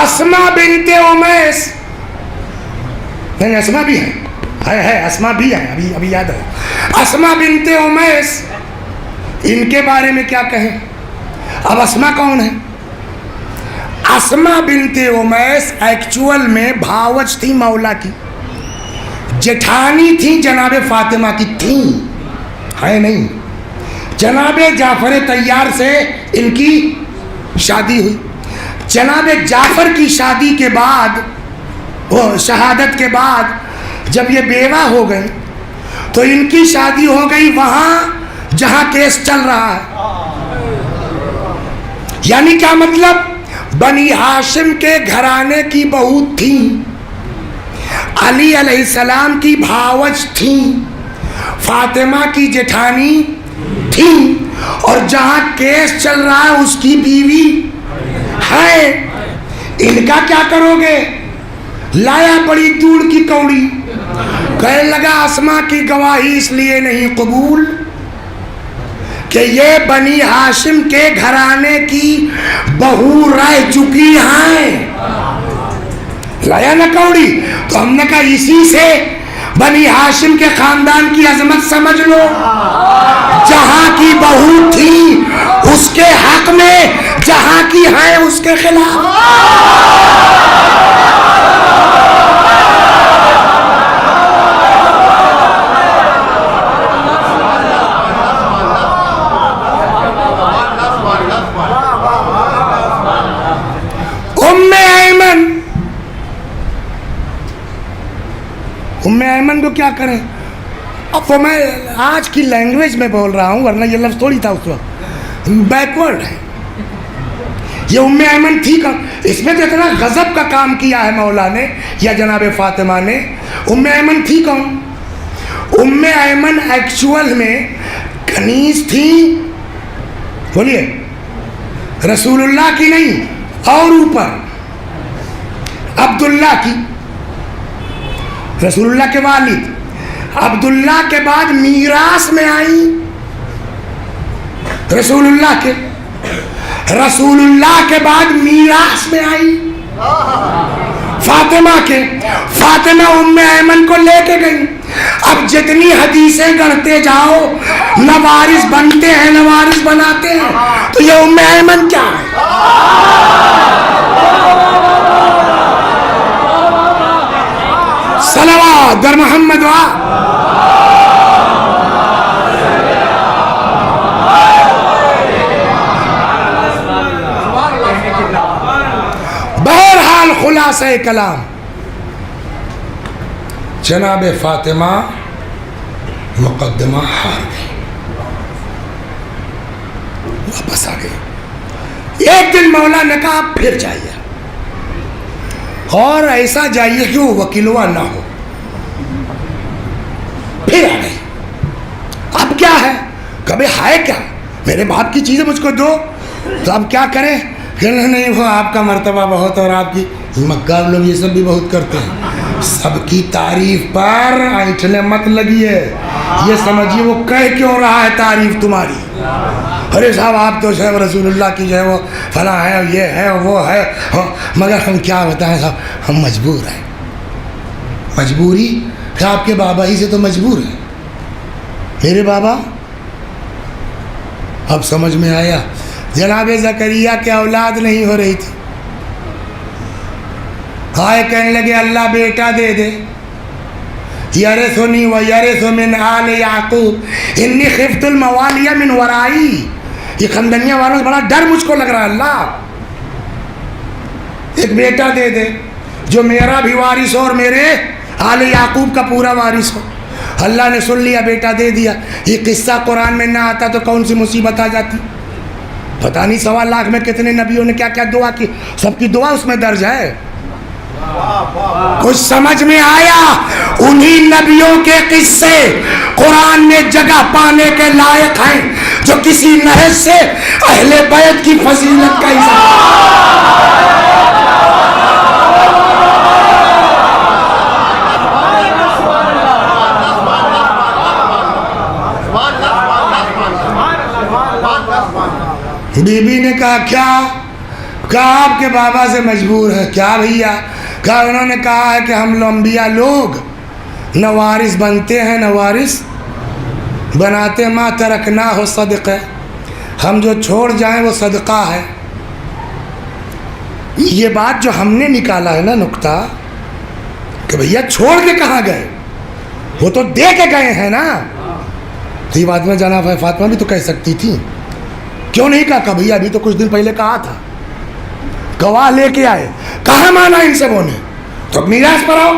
اسماء بنت امیس، نہیں اسماء بھی ہے اسماء بھی ہے، ابھی یاد ہے، اسماء بنت امیس، ان کے بارے میں کیا کہیں؟ اب اسماء کون ہے؟ اسماء بنت امیس ایکچول میں بھاوج تھی مولا کی، جٹھانی تھی جناب فاطمہ کی، تھیں ہے نہیں، جناب جعفر طیار سے ان کی شادی ہوئی۔ جناب جعفر کی شادی کے بعد، شہادت کے بعد جب یہ بیوہ ہو گئی تو ان کی شادی ہو گئی وہاں جہاں کیس چل رہا ہے۔ یعنی کیا مطلب؟ بنی ہاشم کے گھرانے کی بہو تھیں، علی علیہ السلام کی بھاوج تھیں، فاطمہ کی جٹھانی تھیں، اور جہاں کیس چل رہا ہے اس کی بیوی ہے۔ ان کا کیا کرو گے؟ لایا بڑی دور کی کوڑی، کہنے لگا اسماء کی گواہی اس لیے نہیں قبول کہ یہ بنی ہاشم کے گھرانے کی بہو رہ چکی ہیں۔ لایا نا کوڑی، تو ہم نے کہا اسی سے بنی ہاشم کے خاندان کی عظمت سمجھ لو، جہاں کی بہو تھی اس کے حق میں، جہاں کی ہے اس کے خلاف۔ ام ایمن کو کیا کریں؟ اب تو میں آج کی لینگویج میں بول رہا ہوں، ورنہ یہ لفظ تھوڑی تھا اس وقت، بیکورڈ ہے۔ یہ ام ایمن تھی، اس میں تو اتنا غضب کا کام کیا ہے مولا نے یا جناب فاطمہ نے۔ ام ایمن تھی کون؟ ام ایمن ایکچول میں کنیز تھی، بولیے، رسول اللہ کی نہیں، اور اوپر عبداللہ کی، رسول اللہ کے والد، عبداللہ کے بعد میراث میں آئی رسول اللہ کے، رسول اللہ کے بعد میراث میں آئی فاطمہ کے، فاطمہ ام ایمن کو لے کے گئی۔ اب جتنی حدیثیں گڑھتے جاؤ نوارث بنتے ہیں، نوارث بناتے ہیں، تو یہ ام ایمن کیا ہے؟ صلوات در محمد بہرحال خلاصہ کلام، جناب فاطمہ مقدمہ ہار گئی۔ واپس آ گئی. ایک دن مولا نے کہا آپ پھر جائیے اور ایسا جائیے کہ وہ وکیلوا نہ ہو. پھر آ گئی. اب کیا ہے؟ کبھی ہے کیا؟ میرے باپ کی چیزیں مجھ کو دو. تو اب کیا کریں؟ کہنا نہیں وہ آپ کا مرتبہ بہت اور آپ کی مکار لوگ یہ سب بھی بہت کرتے ہیں. سب کی تعریف پر اینٹھنے مت لگیے. یہ سمجھیے وہ کہہ کیوں رہا ہے تعریف تمہاری. ارے صاحب آپ تو جو ہے رسول اللہ کی جو ہے وہ فلاں ہے یہ ہے وہ ہے. مگر ہم کیا بتائیں صاحب ہم مجبور ہیں. مجبوری کہ آپ کے بابا ہی سے تو مجبور ہیں. میرے بابا اب سمجھ میں آیا. جناب زکریا کے اولاد نہیں ہو رہی تھی. آئے کہنے لگے اللہ بیٹا دے دے. یرثنی و یرث من آل یعقوب انی خفت الموالی من ورائی. یہ خندنیا والوں سے بڑا ڈر مجھ کو لگ رہا ہے. اللہ ایک بیٹا دے دے جو میرا بھی وارث ہو اور میرے آل یعقوب کا پورا وارث ہو. اللہ نے سن لیا, بیٹا دے دیا. یہ قصہ قرآن میں نہ آتا تو کون سی مصیبت آ جاتی. پتہ نہیں 1.25 لاکھ میں کتنے نبیوں نے کیا کیا دعا کی. سب کی دعا اس میں درج ہے. کچھ سمجھ میں آیا؟ انہی نبیوں کے قصے قرآن میں جگہ پانے کے لائق ہیں جو کسی نحس سے اہل بیت کی فضیلت کا اظہار. بی بی نے کہا کیا؟ کہا آپ کے بابا سے مجبور ہے. کیا بھیا؟ کہا انہوں نے کہا ہے کہ ہم انبیاء لوگ نہ وارث بنتے ہیں نہ وارث بناتے. ما ترکنا ہو صدقہ, ہم جو چھوڑ جائیں وہ صدقہ ہے. یہ بات جو ہم نے نکالا ہے نا نکتہ کہ بھیا چھوڑ کے کہاں گئے, وہ تو دے کے گئے ہیں نا. تو یہ بات میں جناب فاطمہ بھی تو کہہ سکتی تھی. کیوں نہیں کہا؟ کبھی ابھی تو کچھ دن پہلے کہا تھا. گواہ لے کے آئے. کہاں مانا ان سبوں نے؟ تو اب میراث پر آؤ.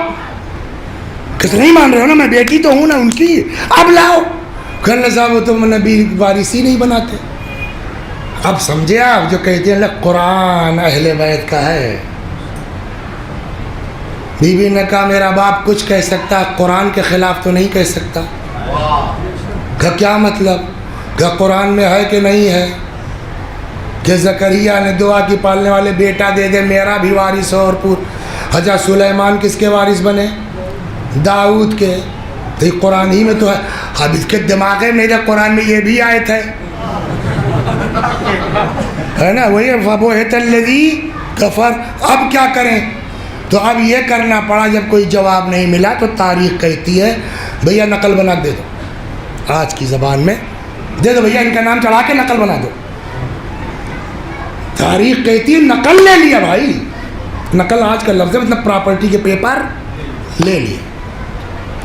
کس نہیں مان رہے ہو نا, میں بیٹی تو ہوں نا ان کی, اب لاؤ. کہنے صاحب وہ تو نبی وارث ہی نہیں بناتے. اب سمجھے آپ جو کہتے ہیں قرآن اہل بیت کا ہے. بی بی نے کہا میرا باپ کچھ کہہ سکتا, قرآن کے خلاف تو نہیں کہہ سکتا. کہ کیا مطلب؟ کہ قرآن میں ہے کہ نہیں ہے کہ زکریا نے دعا کی پالنے والے بیٹا دے دے میرا بھی وارث ہو. اور حضرت سلیمان کس کے وارث بنے؟ داؤد کے. تو یہ قرآن ہی میں تو ہے. اب اس کے دماغ میں میرے قرآن میں یہ بھی آیت ہے نا, وہی فبہت الذی کفر. اب کیا کریں؟ تو اب یہ کرنا پڑا جب کوئی جواب نہیں ملا تو تاریخ کہتی ہے بھیا نقل بنا دے دو. آج کی زبان میں دے دو بھیا, ان کا نام چڑھا کے نقل بنا دو. تاریخ کہتی ہے نقل لے لیا بھائی. نقل آج کا لفظ ہے, مطلب پراپرٹی کے پیپر لے لیے.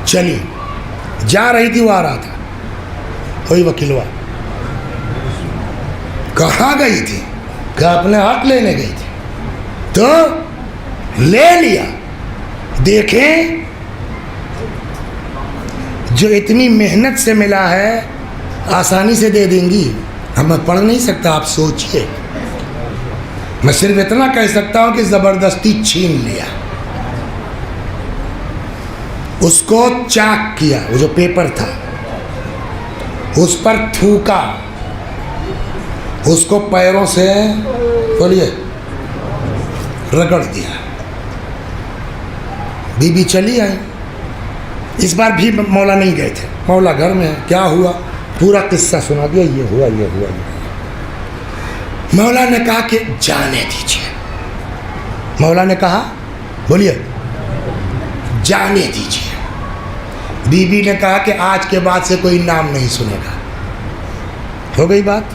چلی جا رہی تھی وہ آ رہا تھا. کوئی وکیلوا کہاں گئی تھی؟ کہ اپنے حق لینے گئی تھی. تو لے لیا. دیکھیں جو اتنی محنت سے ملا ہے آسانی سے دے دیں گی. اب میں پڑھ نہیں سکتا, آپ سوچئے. میں صرف اتنا کہہ سکتا ہوں کہ زبردستی چھین لیا, اس کو چاک کیا, وہ جو پیپر تھا اس پر تھوکا, اس کو پیروں سے بولیے رگڑ دیا. بی بی چلی آئی. اس بار بھی مولا نہیں گئے تھے, مولا گھر میں ہے. کیا ہوا؟ پورا قصہ سنا دیا, یہ ہوا یہ ہوا یہ. مولا نے کہا کہ جانے دیجیے. مولا نے کہا بولیے جانے دیجیے. بی بی نے کہا کہ آج کے بعد سے کوئی نام نہیں سنے گا. ہو گئی بات.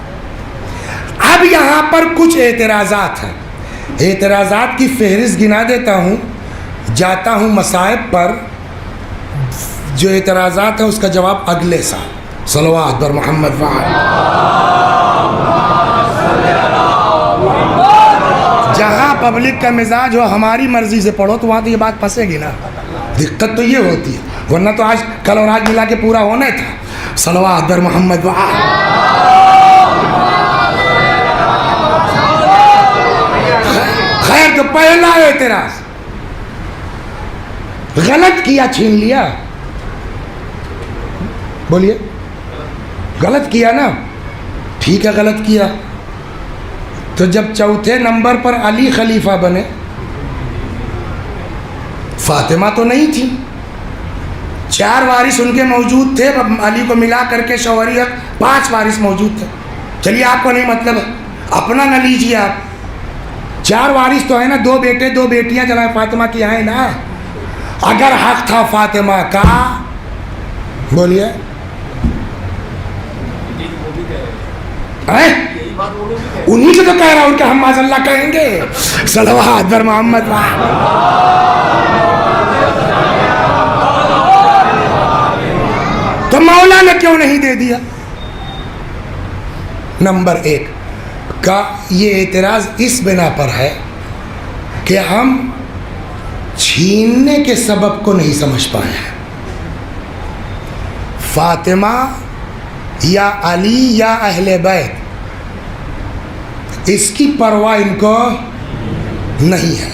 اب یہاں پر کچھ اعتراضات ہیں. اعتراضات کی فہرست گنا دیتا ہوں, جاتا ہوں مصائب پر. جو اعتراضات ہیں اس کا جواب اگلے سال. صلوات بر محمد وعلی. جہاں پبلک کا مزاج ہو ہماری مرضی سے پڑھو تو وہاں تو یہ بات پھنسے گی نا. دقت تو یہ ہوتی ہے, ورنہ تو آج کل اور آج ملا کے پورا ہونا تھا. صلوات بر محمد وعلی. تو پہلا اعتراض غلط کیا چھین لیا. بولیے غلط کیا نا, ٹھیک ہے غلط کیا, تو جب چوتھے نمبر پر علی خلیفہ بنے, فاطمہ تو نہیں تھی, 4 وارث ان کے موجود تھے, علی کو ملا کر کے شوہریت 5 وارث موجود تھے. چلیے آپ کو نہیں مطلب اپنا نہ لیجیے آپ, 4 وارث تو ہے نا, 2 بیٹے 2 بیٹیاں جناب فاطمہ کی ہیں نا. اگر حق تھا فاطمہ کا, بولیے انہی سے تو کہہ رہا ہوں کہ ہم معاذ اللہ کہیں گے صلوات بر محمد. تو مولا نے کیوں نہیں دے دیا؟ نمبر 1 کا یہ اعتراض اس بنا پر ہے کہ ہم چھیننے کے سبب کو نہیں سمجھ پائے ہیں. فاطمہ یا علی یا اہل بیت, اس کی پرواہ ان کو نہیں ہے.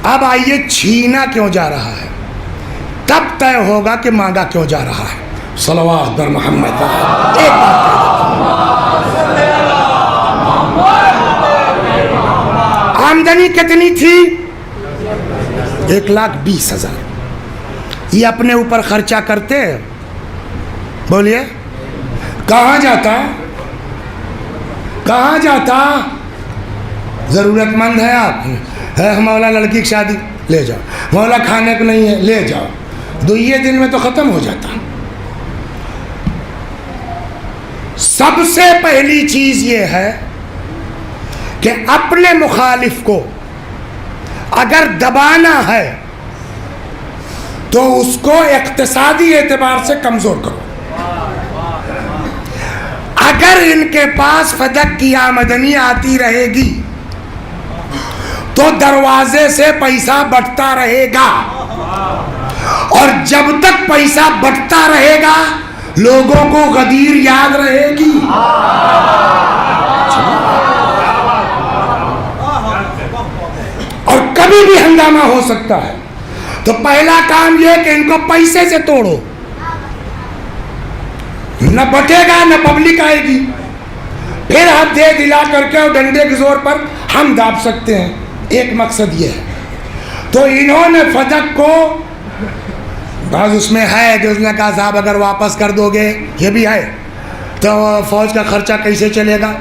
اب آئیے چھینا کیوں جا رہا ہے, تب طے ہوگا کہ مانگا کیوں جا رہا ہے. صلوات بر محمد. ایک بات آمدنی کتنی تھی؟ 1,20,000. یہ اپنے اوپر خرچہ کرتے, بولیے کہاں جاتا, کہاں جاتا؟ ضرورت مند ہے آپ, ہے مولا لڑکی کی شادی لے جاؤ, مولا کھانے کو نہیں ہے لے جاؤ, 2 دن میں تو ختم ہو جاتا. سب سے پہلی چیز یہ ہے کہ اپنے مخالف کو اگر دبانا ہے تو اس کو اقتصادی اعتبار سے کمزور کرو. اگر ان کے پاس فدق کی آمدنی آتی رہے گی تو دروازے سے پیسہ بٹتا رہے گا, اور جب تک پیسہ بٹتا رہے گا لوگوں کو غدیر یاد رہے گی. اور کبھی بھی ہنگامہ ہو سکتا ہے. تو پہلا کام یہ کہ ان کو پیسے سے توڑو, نہ بٹے گا نہ پبلک آئے گی. پھر ہاتھ دے دلا کر کے اور ڈنڈے کے زور پر ہم داب سکتے ہیں. ایک مقصد یہ ہے. تو انہوں نے فدق کو, بعض اس میں ہے کہ اس نے کہا صاحب اگر واپس کر دو گے, یہ بھی ہے, تو فوج کا خرچہ کیسے چلے گا؟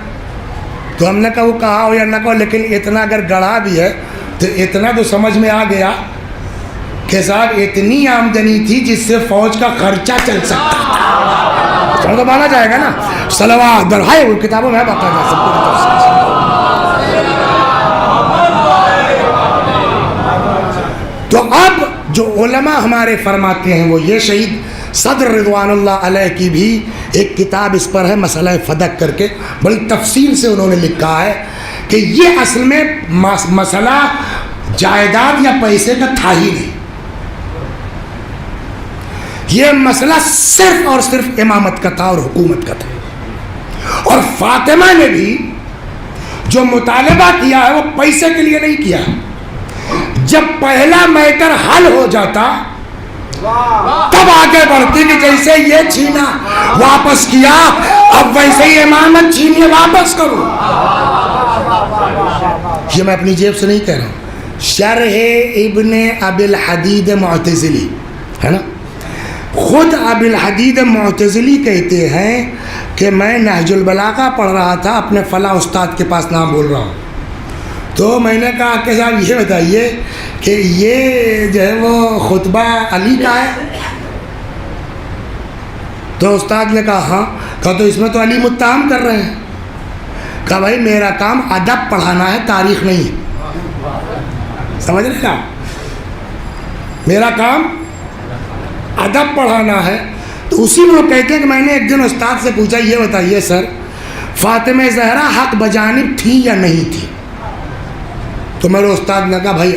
تو ہم نے کہا وہ کہا ہو یا نہ کہو, لیکن اتنا اگر گڑھا بھی ہے تو اتنا تو سمجھ میں آ گیا کہ صاحب اتنی آمدنی تھی جس سے فوج کا خرچہ چل سکتا تھا. تو مانا جائے گا نا. صلوات در ہے, وہ کتابوں میں باقاعدہ سب کو. تو اب جو علماء ہمارے فرماتے ہیں وہ یہ, شہید صدر رضوان اللہ علیہ کی بھی ایک کتاب اس پر ہے, مسئلہ فدق کر کے, بڑی تفصیل سے انہوں نے لکھا ہے کہ یہ اصل میں مسئلہ جائیداد یا پیسے کا تھا ہی نہیں. یہ مسئلہ صرف اور صرف امامت کا تھا اور حکومت کا تھا. اور فاطمہ نے بھی جو مطالبہ کیا ہے وہ پیسے کے لیے نہیں کیا. جب پہلا میٹر حل ہو جاتا تب آگے بڑھتی کہ جیسے یہ چھینا واپس کیا, اب ویسے ہی امامت چھینیے واپس کرو. یہ میں اپنی جیب سے نہیں کہہ رہا ہوں, شرح ابن ابی الحدید معتزلی ہے نا, خود ابی الحدید معتزلی کہتے ہیں کہ میں نہج البلاغہ پڑھ رہا تھا, اپنے فلاں استاد کے پاس نام بول رہا ہوں, تو میں نے کہا کہ صاحب یہ بتائیے کہ یہ جو ہے وہ خطبہ علی کا ہے؟ تو استاد نے کہا ہاں. کہا تو اس میں تو علی متہم کر رہے ہیں. کہا بھائی میرا کام ادب پڑھانا ہے, تاریخ نہیں. سمجھ رہے نا, میرا کام ادب پڑھانا ہے. تو اسی میں وہ کہتے ہیں کہ میں نے ایک دن استاد سے پوچھا یہ بتائیے سر فاطمہ زہرا حق بجانب تھی یا نہیں تھی؟ تو میرے استاد نے کہا بھائی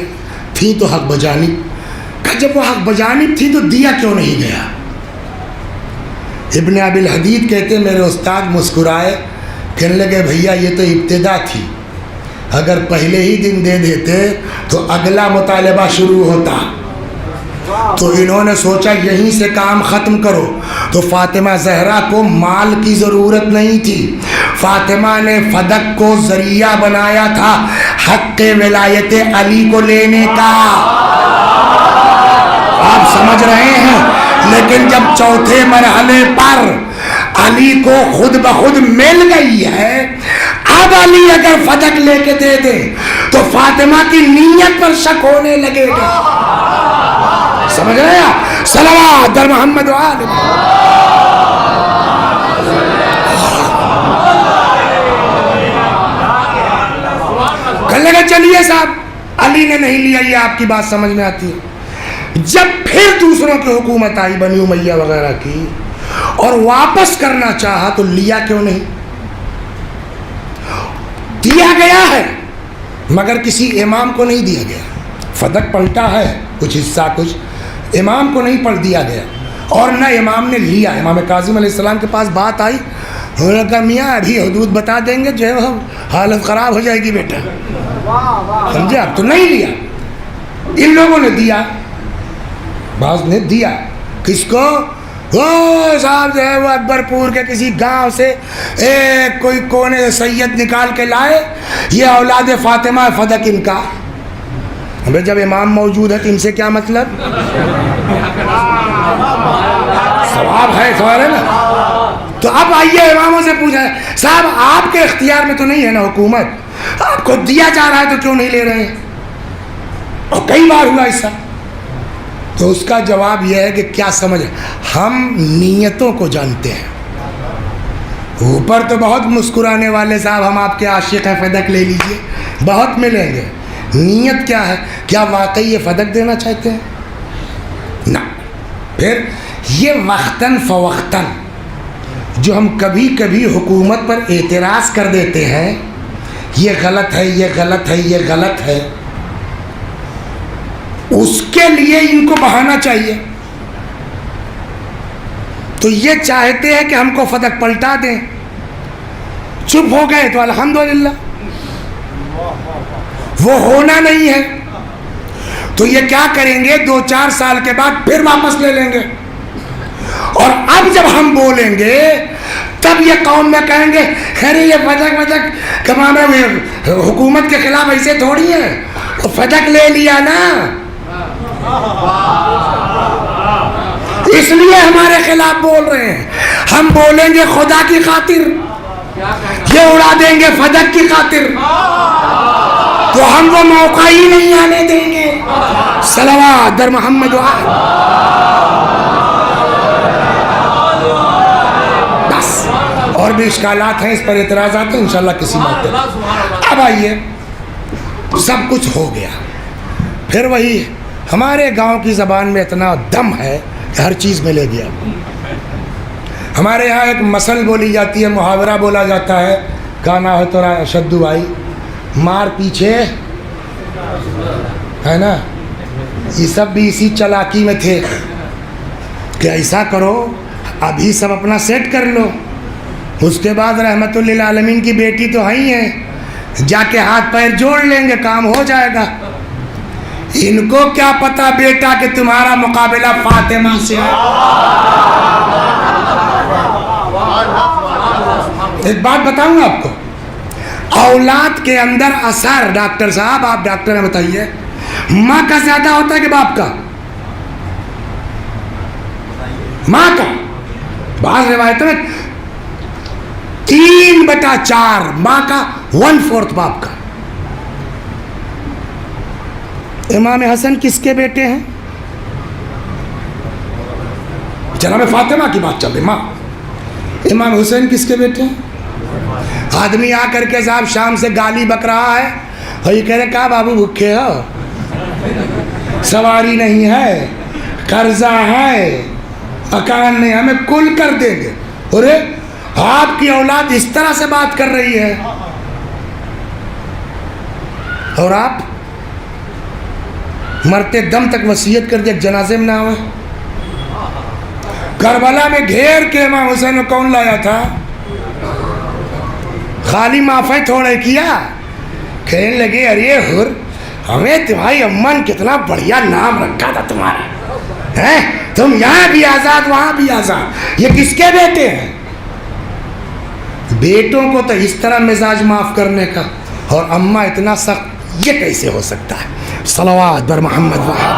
تھی تو حق بجانب. کہ جب وہ حق بجانب تھی تو دیا کیوں نہیں گیا؟ ابن ابی الحدید کہتے میرے استاد مسکرائے, کہنے لگے بھیا یہ تو ابتدا تھی, اگر پہلے ہی دن دے دیتے تو اگلا مطالبہ شروع ہوتا. تو انہوں نے سوچا یہیں سے کام ختم کرو. تو فاطمہ زہرا کو مال کی ضرورت نہیں تھی. فاطمہ نے فدق کو ذریعہ بنایا تھا حق ولایت علی کو لینے کا. آپ سمجھ رہے ہیں؟ لیکن جب چوتھے مرحلے پر علی کو خود بخود مل گئی ہے، اب علی اگر فدق لے کے دے دے تو فاطمہ کی نیت پر شک ہونے لگے گا. سمجھ رہے ہیں؟ صلوات در محمد و آل کہنے لگے چلیے صاحب علی نے نہیں لیا. یہ آپ کی بات سمجھ میں آتی ہے. جب پھر دوسروں کی حکومت آئی بنی امیہ وغیرہ کی اور واپس کرنا چاہا تو لیا کیوں نہیں؟ دیا گیا ہے مگر کسی امام کو نہیں دیا گیا. فدق پلٹا ہے کچھ حصہ، کچھ امام کو نہیں پڑھ دیا گیا اور نہ امام نے لیا. امام کاظم علیہ السلام کے پاس بات آئی، انہوں نے کہا میاں ابھی حدود بتا دیں گے جو ہے وہ حالت خراب ہو جائے گی بیٹا. سمجھے آپ؟ تو نہیں لیا. ان لوگوں نے دیا، بعض نے دیا. کس کو؟ وہ صاحب جو ہے وہ اکبر پور کے کسی گاؤں سے ایک کوئی کونے سے سید نکال کے لائے، یہ اولاد فاطمہ فدق ان کا. ابھی جب امام موجود ہے تو ان سے کیا مطلب؟ ثواب ہے، سوال ہے نا. تو اب آئیے اماموں سے پوچھا ہے صاحب آپ کے اختیار میں تو نہیں ہے نا حکومت، آپ کو دیا جا رہا ہے تو کیوں نہیں لے رہے ہیں؟ اور کئی بار ہوا ایسا. تو اس کا جواب یہ ہے کہ کیا سمجھ، ہم نیتوں کو جانتے ہیں. اوپر تو بہت مسکرانے والے صاحب ہم آپ کے عاشق ہیں فدق لے لیجئے، بہت ملیں گے. نیت کیا ہے؟ کیا واقعی یہ فدق دینا چاہتے ہیں؟ نہ. پھر یہ وقتاً فوقتاً جو ہم کبھی کبھی حکومت پر اعتراض کر دیتے ہیں، یہ غلط ہے، یہ غلط ہے، یہ غلط ہے، اس کے لیے ان کو بہانا چاہیے. تو یہ چاہتے ہیں کہ ہم کو فدق پلٹا دیں. چپ ہو گئے تو الحمدللہ، وہ ہونا نہیں ہے. تو یہ کیا کریں گے؟ 2-4 سال کے بعد پھر واپس لے لیں گے. اور اب جب ہم بولیں گے تب یہ قوم میں کہیں گے خیر یہ فدق کمانا حکومت کے خلاف ایسے تھوڑی ہے، فدق لے لیا نا اس لیے ہمارے خلاف بول رہے ہیں. ہم بولیں گے خدا کی خاطر، یہ اڑا دیں گے فدق کی خاطر، تو ہم وہ موقع ہی نہیں آنے دیں گے. صلوات در محمد و آل. بس اور بھی اشکالات ہیں، اس پر اعتراضات ہیں انشاءاللہ کسی موقع. اب آئیے، سب کچھ ہو گیا. پھر وہی ہمارے گاؤں کی زبان میں اتنا دم ہے کہ ہر چیز میں لے گیا. ہمارے یہاں ایک مثل بولی جاتی ہے، محاورہ بولا جاتا ہے، گانا ہے تو شدو بھائی، مار پیچھے ہے نا. یہ سب بھی اسی چالاکی میں تھے کہ ایسا کرو ابھی سب اپنا سیٹ کر لو، اس کے بعد رحمت للعالمین کی بیٹی تو ہی ہے، جا کے ہاتھ پیر جوڑ لیں گے، کام ہو جائے گا. ان کو کیا پتا بیٹا کہ تمہارا مقابلہ فاطمہ سے ہے. ایک بات بتاؤں گا آپ کو، اولاد کے اندر اثر، ڈاکٹر صاحب آپ ڈاکٹر ہیں بتائیے، ماں کا زیادہ ہوتا ہے کہ باپ کا؟ ماں کا. بعض روایتوں میں 3/4 ماں کا، 1/4 باپ کا. امام حسن کس کے بیٹے ہیں؟ جناب فاطمہ کی بات چل رہی، ماں. امام حسین کس کے بیٹے ہیں؟ آدمی آ کر کے صاحب شام سے گالی بک رہا ہے اور یہ کہہ رہے کہا بابو بھوکے ہو، سواری نہیں ہے، قرضہ ہے، مکان نہیں، ہمیں کل کر دیں گے. ارے آپ کی اولاد اس طرح سے بات کر رہی ہے اور آپ مرتے دم تک وصیت کر دیا جنازے میں نہ ہوئے. کربلا میں گھیر کے امام حسین کو کون لایا تھا؟ خالی معافی تھوڑے کیا کہنے لگے ارے حر ہمیں تمہاری اماں نے کتنا بڑھیا نام رکھا تھا تمہارا، تم یہاں بھی آزاد وہاں بھی آزاد، یہ کس کے بیٹے ہیں؟ بیٹوں کو تو اس طرح مزاج معاف کرنے کا، اور اماں اتنا سخت، یہ کیسے ہو سکتا ہے؟ صلوات بر محمد وحید۔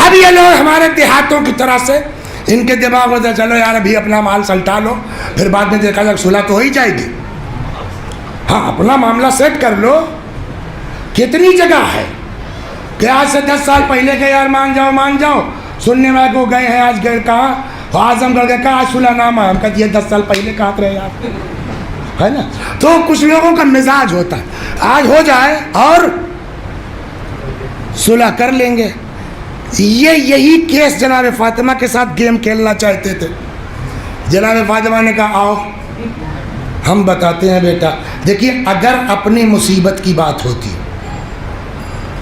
اب یہ لوگ ہمارے دیہاتوں کی طرح سے ان کے دماغ میں سے چلو یار ابھی اپنا مال سلٹا لو، پھر بعد میں دیکھا جائے صلح تو ہو ہی جائے گی۔ ہاں اپنا معاملہ سیٹ کر لو۔ کتنی جگہ ہے کہ آج سے 10 سال پہلے کہ یار مان جاؤ، سننے والے کو گئے ہیں، آج گئے کہاں اعظم گڑھ گئے، کہاں آج صلح نامہ ہے، ہم کہتے یہ 10 سال پہلے کہاں رہے یار، ہے نا؟ تو کچھ لوگوں کا مزاج ہوتا ہے آج ہو جائے اور صلح کر لیں گے۔ یہی کیس جناب فاطمہ کے ساتھ گیم کھیلنا چاہتے تھے۔ جناب فاطمہ نے کہا آؤ ہم بتاتے ہیں بیٹا۔ دیکھیے اگر اپنی مصیبت کی بات ہوتی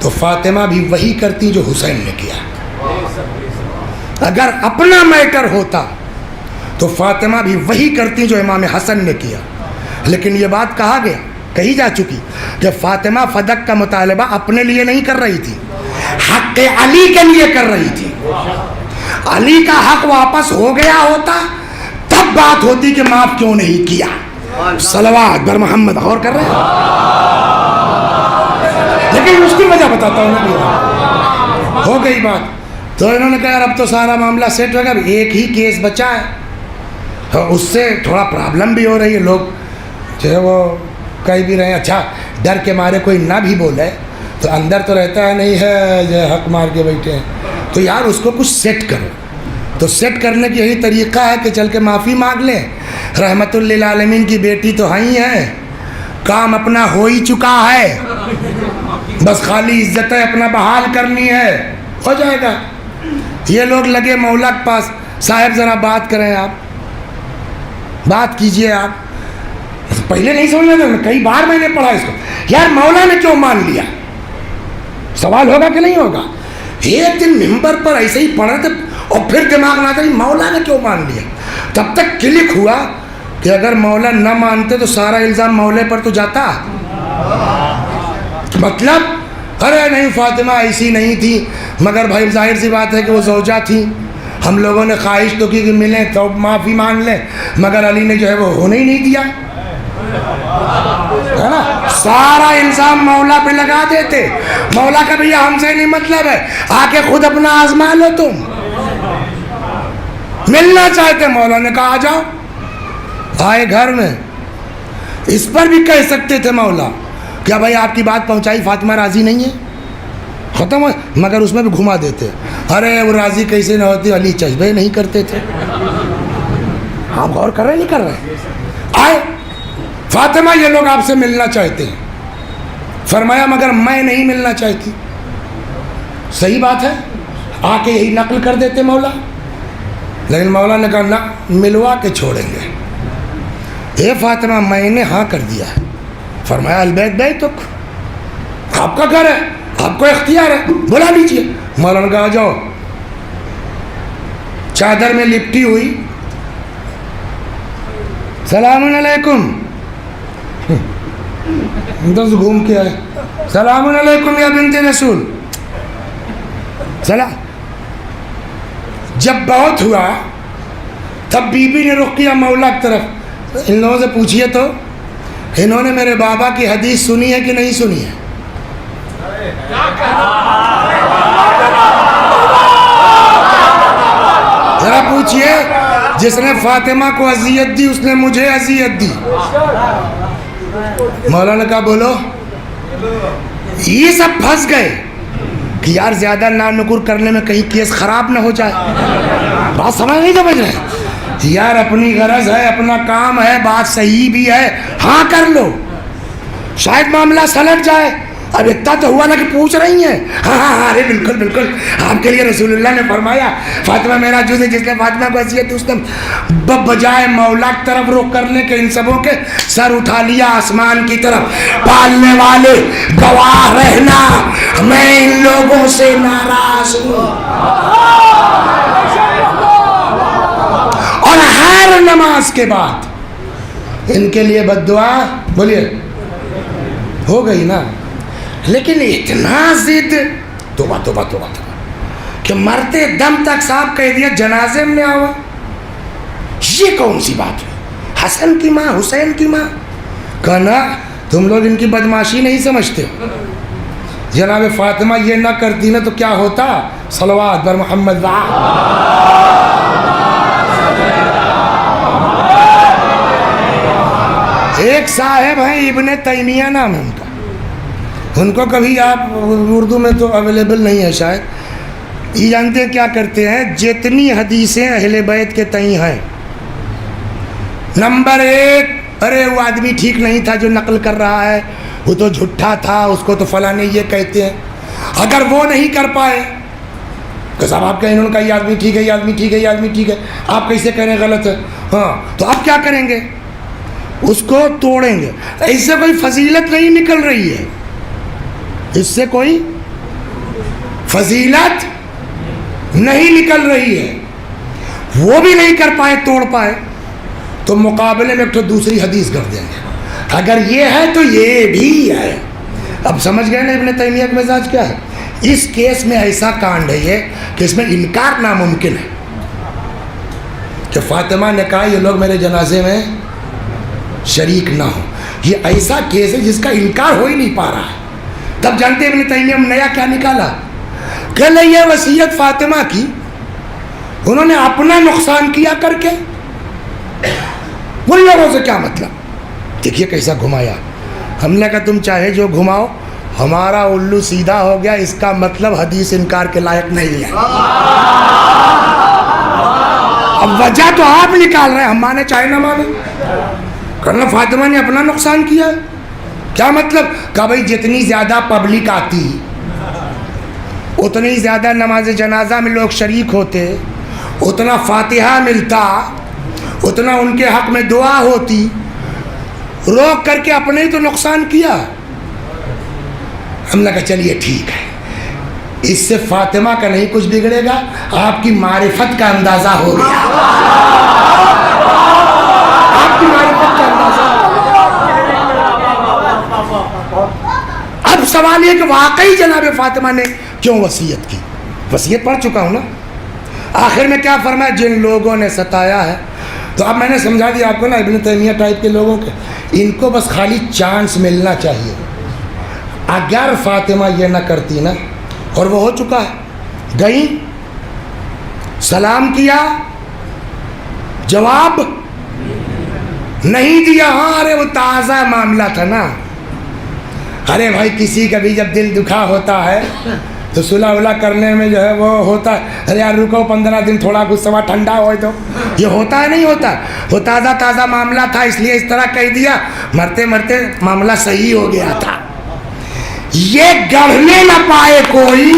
تو فاطمہ بھی وہی کرتی جو حسین نے کیا، اگر اپنا میٹر ہوتا تو فاطمہ بھی وہی کرتی جو امام حسن نے کیا، لیکن یہ بات کہی جا چکی کہ فاطمہ فدق کا مطالبہ اپنے لیے نہیں کر رہی تھی، حق علی کے لیے کر رہی تھی۔ علی کا حق واپس ہو گیا ہوتا تب بات ہوتی کہ معاف کیوں نہیں کیا۔ صلوات بر محمد، غور کر رہے ہیں؟ لیکن اس کی وجہ بتاتا ہوں نا، ہو گئی بات تو انہوں نے کہا یار اب تو سارا معاملہ سیٹ ہو گیا، ایک ہی کیس بچا ہے، اس سے تھوڑا پرابلم بھی ہو رہی ہے، لوگ جو ہے وہ کہیں بھی رہے، اچھا ڈر کے مارے کوئی نہ بھی بولے تو اندر تو رہتا ہے نہیں ہے جو حق مار کے بیٹھے ہیں، تو یار اس کو کچھ سیٹ کرو۔ تو سیٹ کرنے کی یہی طریقہ ہے کہ چل کے معافی مانگ لیں، رحمت للعالمین کی بیٹی تو ہی ہے، کام اپنا ہو ہی چکا ہے، بس خالی عزتیں اپنا بحال کرنی ہے، ہو جائے گا۔ یہ لوگ لگے مولا کے پاس، صاحب ذرا بات کریں، آپ بات کیجئے۔ آپ پہلے نہیں سمجھ رہے تھے، کئی بار میں نے پڑھا اس کو، یار مولا نے کیوں مان لیا؟ سوال ہوگا کہ نہیں ہوگا؟ ایک دن ممبر پر ایسے ہی پڑھ رہے تھے اور پھر دماغ نہ آتا مولا نے کیوں مان لیا؟ تب تک کلک ہوا کہ اگر مولا نہ مانتے تو سارا الزام مولے پر تو جاتا، مطلب ارے نہیں فاطمہ ایسی نہیں تھی، مگر بھائی ظاہر سی بات ہے کہ وہ زوجہ تھی، ہم لوگوں نے خواہش تو کی کہ ملیں تو معافی مانگ لیں، مگر علی نے جو ہے وہ ہونے ہی نہیں دیا، ہے نا؟ سارا الزام مولا پہ لگا دیتے، مولا کا بھیا ہم سے نہیں مطلب ہے، آ کے خود اپنا آزما لو، تم ملنا چاہتے، مولا نے کہا آ جاؤ، آئے گھر میں۔ اس پر بھی کہہ سکتے تھے مولا کیا بھائی آپ کی بات پہنچائی، فاطمہ راضی نہیں ہے، ختم ہو، مگر اس میں بھی گھما دیتے، ارے وہ راضی کیسے نہ ہوتی، علی چشبے نہیں کرتے تھے۔ آپ غور کر رہے نہیں کر رہے؟ آئے فاطمہ یہ لوگ آپ سے ملنا چاہتے ہیں، فرمایا مگر میں نہیں ملنا چاہتی۔ صحیح بات ہے، آ کے یہی نقل کر دیتے مولا، لیکن مولا نے کہا نہ، ملوا کے چھوڑیں گے۔ اے فاطمہ میں نے ہاں کر دیا ہے۔ فرمایا البیت بیتک، آپ کا گھر ہے، آپ کو اختیار ہے، بلا لیجیے۔ مولا نے کہا آ جاؤ۔ چادر میں لپٹی ہوئی، سلام علیکم، اندر سے گھوم کے آئے، سلام علیکم یا بنت رسول، سلام۔ جب بہت ہوا تب بی بی نے رخ کیا مولا کی طرف، ان لوگوں سے پوچھئے تو انہوں نے میرے بابا کی حدیث سنی ہے کہ نہیں سنی ہے؟ ذرا پوچھئے، جس نے فاطمہ کو اذیت دی اس نے مجھے اذیت دی۔ مولا نے کہا بولو۔ یہ سب پھنس گئے کہ یار زیادہ نانکر کرنے میں کہیں کیس خراب نہ ہو جائے، بات سمجھ رہے؟ یار اپنی غرض ہے، اپنا کام ہے، بات صحیح بھی ہے، ہاں کر لو، شاید معاملہ سلٹ جائے۔ اب اتنا تو ہوا نا کہ پوچھ رہی ہیں، ہاں ہاں ہاں ارے بالکل بالکل، آپ کے لیے رسول اللہ نے فرمایا فاطمہ میرا جز ہے، جس نے فاطمہ کو اذیت دی اس نے بجائے مولا کی طرف رخ کرنے کے ان سبوں کے سر اٹھا لیا آسمان کی طرف۔ پالنے والے گواہ رہنا میں ان لوگوں سے ناراض ہوں، اور ہر ہر نماز کے بعد ان کے لیے بد دعا بولیے ہو گئی نا. لیکن اتنا ضد توبہ توبہ توبہ توبہ کہ مرتے دم تک صاحب کہہ دیا جنازے میں آؤ. یہ کون سی بات ہے؟ حسن کی ماں حسین کی ماں کہنا تم لوگ ان کی بدماشی نہیں سمجھتے. جناب فاطمہ یہ نہ کرتی نا تو کیا ہوتا؟ صلوات بر محمد ایک صاحب ہیں ابن تیمیہ نام ہے ان کا. ان کو کبھی آپ اردو میں تو اویلیبل نہیں ہے شاید. یہ جانتے ہیں کیا کرتے ہیں؟ جتنی حدیثیں اہل بیت کے تئیں ہیں نمبر 1 ارے وہ آدمی ٹھیک نہیں تھا جو نقل کر رہا ہے, وہ تو جھٹا تھا, اس کو تو فلاں نے یہ کہتے ہیں. اگر وہ نہیں کر پائے کہ صاحب آپ کہیں انہوں نے کہا یہ آدمی ٹھیک ہے, یہ آدمی ٹھیک ہے, یہ آدمی ٹھیک ہے, آپ کیسے کہہ رہے ہیں غلط ہے؟ ہاں تو آپ کیا کریں گے؟ اس کو توڑیں گے. اس سے کوئی فضیلت نہیں نکل رہی ہے, اس سے کوئی فضیلت نہیں نکل رہی ہے. وہ بھی نہیں کر پائے توڑ پائے تو مقابلے میں ایک تو دوسری حدیث کر دیں گے. اگر یہ ہے تو یہ بھی ہے. اب سمجھ گئے نا ابن تیمیہ کا مزاج کیا ہے؟ اس کیس میں ایسا کانڈ ہے یہ کہ اس میں انکار ناممکن ہے کہ فاطمہ نے کہا یہ لوگ میرے جنازے میں شریک نہ ہو. یہ ایسا کیس ہے جس کا انکار ہو ہی نہیں پا رہا ہے. تب جانتے ابن تیمیہ نے نیا کیا نکالا کہ لے یہ وصیت فاطمہ کی انہوں نے اپنا نقصان کیا کر کے, ان لوگوں سے کیا مطلب؟ دیکھیے کیسا گھمایا. ہم نے کہا تم چاہے جو گھماؤ, ہمارا الو سیدھا ہو گیا, اس کا مطلب حدیث انکار کے لائق نہیں ہے. اب وجہ تو آپ نکال رہے ہیں, ہم مانے چاہے نہ مانے. کرنا فاطمہ نے اپنا نقصان کیا, کیا مطلب؟ کہ بھائی جتنی زیادہ پبلک آتی اتنی زیادہ نماز جنازہ میں لوگ شریک ہوتے, اتنا فاتحہ ملتا, اتنا ان کے حق میں دعا ہوتی. روک کر کے اپنے ہی تو نقصان کیا. ہم نے کہا چلیے ٹھیک ہے, اس سے فاطمہ کا نہیں کچھ بگڑے گا, آپ کی معرفت کا اندازہ ہو گیا. آپ کی معرفت کا اندازہ. اب سوال یہ کہ واقعی جناب فاطمہ نے کیوں وصیت کی؟ وصیت پڑھ چکا ہوں نا. آخر میں کیا فرمایا؟ جن لوگوں نے ستایا ہے. تو اب میں نے سمجھا دیا آپ کو نا, ابن تیمیہ ٹائپ کے لوگوں کے ان کو بس خالی چانس ملنا چاہیے. اگر فاطمہ یہ نہ کرتی نا, اور وہ ہو چکا ہے, گئی سلام کیا, جواب نہیں دیا. ہاں ارے وہ تازہ معاملہ تھا نا. ارے بھائی کسی کا بھی جب دل دکھا ہوتا ہے تو صلح ولا کرنے میں جو ہے وہ ہوتا ہے, ارے یار رکو 15 دن تھوڑا غصہ ٹھنڈا ہوئے تو یہ ہوتا ہے نہیں ہوتا. وہ تازہ تازہ معاملہ تھا اس لیے اس طرح کہہ دیا, مرتے مرتے معاملہ صحیح ہو گیا تھا. یہ گڑھنے نہ پائے کوئی,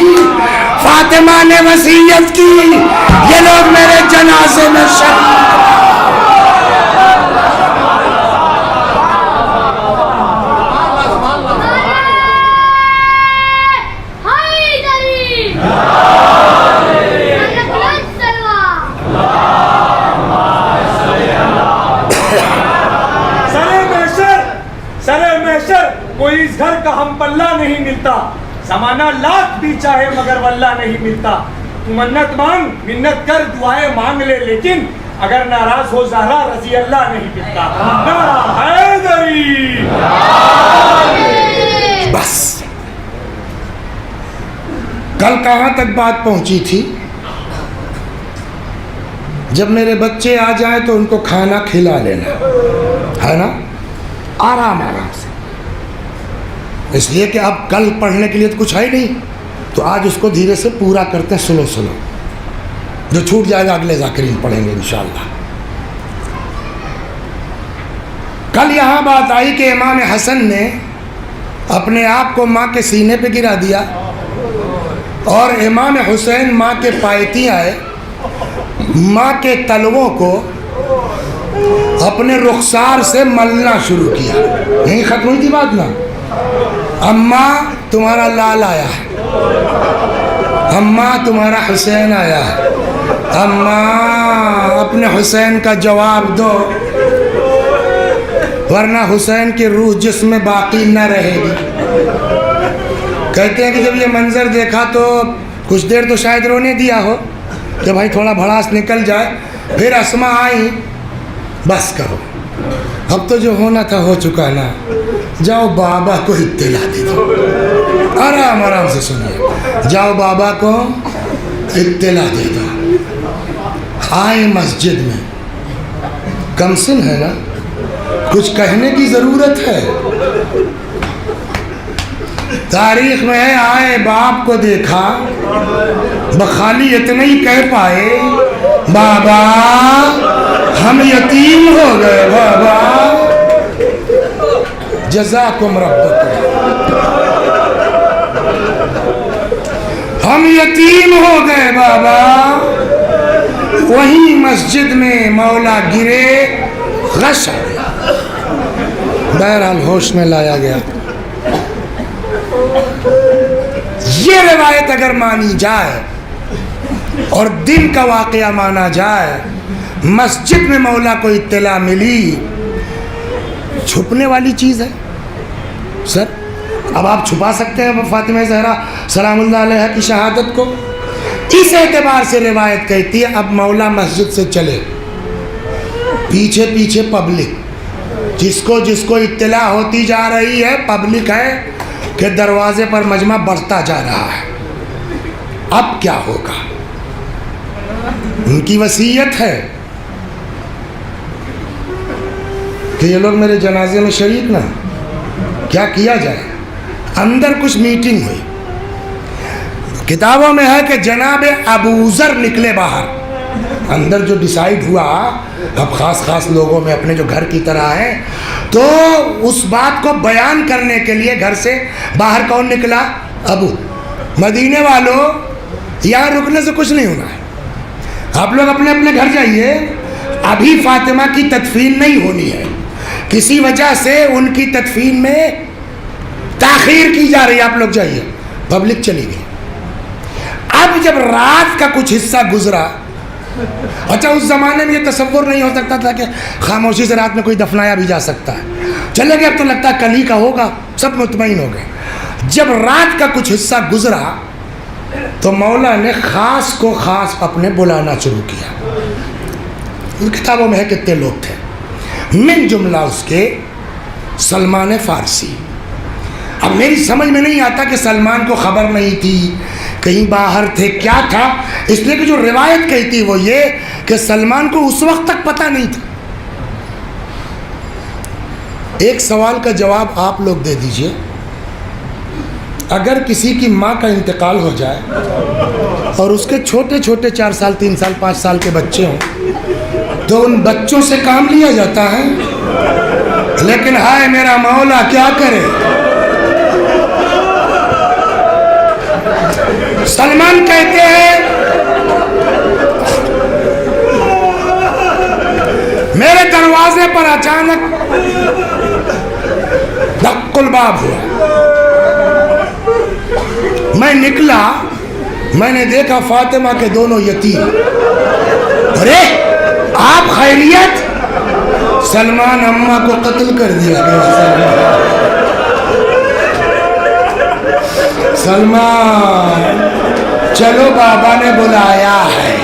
فاطمہ نے وصیت کی یہ لوگ میرے جنازے میں شریک. کوئی اس گھر کا ہم پلہ نہیں ملتا, زمانہ لاکھ بھی چاہے مگر واللہ نہیں ملتا. تو منت مانگ منت کر دعائیں مانگ لے, لیکن اگر ناراض ہو زہرا رضی اللہ نہیں ملتا. نعرہ حیدری. بس کل کہاں تک بات پہنچی تھی؟ جب میرے بچے آ جائیں تو ان کو کھانا کھلا لینا ہے نا, آرام آرام سے. اس لیے کہ اب کل پڑھنے کے لیے تو کچھ ہے نہیں, تو آج اس کو دھیرے سے پورا کرتے ہیں, سلو سلو. جو چھوٹ جائے گا اگلے ذاکرین پڑھیں گے انشاءاللہ. کل یہاں بات آئی کہ امام حسن نے اپنے آپ کو ماں کے سینے پہ گرا دیا, اور امام حسین ماں کے پائتی آئے, ماں کے تلووں کو اپنے رخسار سے ملنا شروع کیا. یہیں ختم ہوئی تھی بات نا. اماں تمہارا لال آیا ہے, اماں تمہارا حسین آیا ہے, اماں اپنے حسین کا جواب دو ورنہ حسین کی روح جسم میں باقی نہ رہے گی. کہتے ہیں کہ جب یہ منظر دیکھا تو کچھ دیر تو شاید رونے دیا ہو کہ بھائی تھوڑا بھڑاس نکل جائے. پھر اسما آئی, بس کرو اب تو جو ہونا تھا ہو چکا نا, جاؤ بابا کو اطلاع دے دو. آرام آرام سے سنیے, جاؤ بابا کو اطلاع دے دو. آئے مسجد میں, کمسن ہے نا, کچھ کہنے کی ضرورت ہے. تاریخ میں ہے, آئے باپ کو دیکھا, بخالی اتنا ہی کہہ پائے بابا ہم یتیم ہو گئے, بابا جزاکم ربکم, ہم یتیم ہو گئے بابا. وہیں مسجد میں مولا گرے, غش آ گیا, بہرحال ہوش میں لایا گیا. یہ روایت اگر مانی جائے اور دن کا واقعہ مانا جائے, مسجد میں مولا کو اطلاع ملی, چھپنے والی چیز ہے سر. اب آپ چھپا سکتے ہیں فاطمہ زہرا سلام اللہ علیہ کی شہادت کو. اس اعتبار سے روایت کہتی ہے اب مولا مسجد سے چلے, پیچھے پیچھے پبلک, جس کو اطلاع ہوتی جا رہی ہے, پبلک ہے کہ دروازے پر مجمع بڑھتا جا رہا ہے. اب کیا ہوگا؟ ان کی وصیت ہے کہ یہ لوگ میرے جنازے میں شریک نہ, کیا کیا جائے؟ اندر کچھ میٹنگ ہوئی. کتابوں میں ہے کہ جناب ابوذر نکلے باہر. اندر جو ڈیسائیڈ ہوا, اب خاص لوگوں میں اپنے جو گھر کی طرح ہیں, تو اس بات کو بیان کرنے کے لیے گھر سے باہر کون نکلا؟ ابو. مدینے والوں, یہاں رکنے سے کچھ نہیں ہونا ہے, آپ لوگ اپنے اپنے گھر جائیے. ابھی فاطمہ کی تدفین نہیں ہونی ہے, کسی وجہ سے ان کی تدفین میں تاخیر کی جا رہی ہے, آپ لوگ جائیے. پبلک چلی گئی. اب جب رات کا کچھ حصہ گزرا, اچھا اس زمانے میں یہ تصور نہیں ہو سکتا تھا کہ خاموشی سے رات میں کوئی دفنایا بھی جا سکتا ہے, چلے گئے اب تو لگتا ہے کل ہی کا ہوگا, سب مطمئن ہو گئے. جب رات کا کچھ حصہ گزرا تو مولا نے خاص کو خاص اپنے بلانا شروع کیا. کتابوں میں ہے کتنے لوگ تھے, من جملہ اس کے سلمان فارسی. اب میری سمجھ میں نہیں آتا کہ سلمان کو خبر نہیں تھی, کہیں باہر تھے, کیا تھا, اس لیے کہ جو روایت کہتی وہ یہ کہ سلمان کو اس وقت تک پتہ نہیں تھا. ایک سوال کا جواب آپ لوگ دے دیجئے, اگر کسی کی ماں کا انتقال ہو جائے اور اس کے چھوٹے چھوٹے 4 سال 3 سال 5 سال کے بچے ہوں تو ان بچوں سے کام لیا جاتا ہے, لیکن ہائے میرا مولا کیا کرے. سلمان کہتے ہیں میرے دروازے پر اچانک دق الباب ہوا, میں نکلا, میں نے دیکھا فاطمہ کے دونوں یتیم. ارے آپ خیریت؟ سلمان اماں کو قتل کر دیا گیا. سلمان چلو بابا نے بلایا ہے,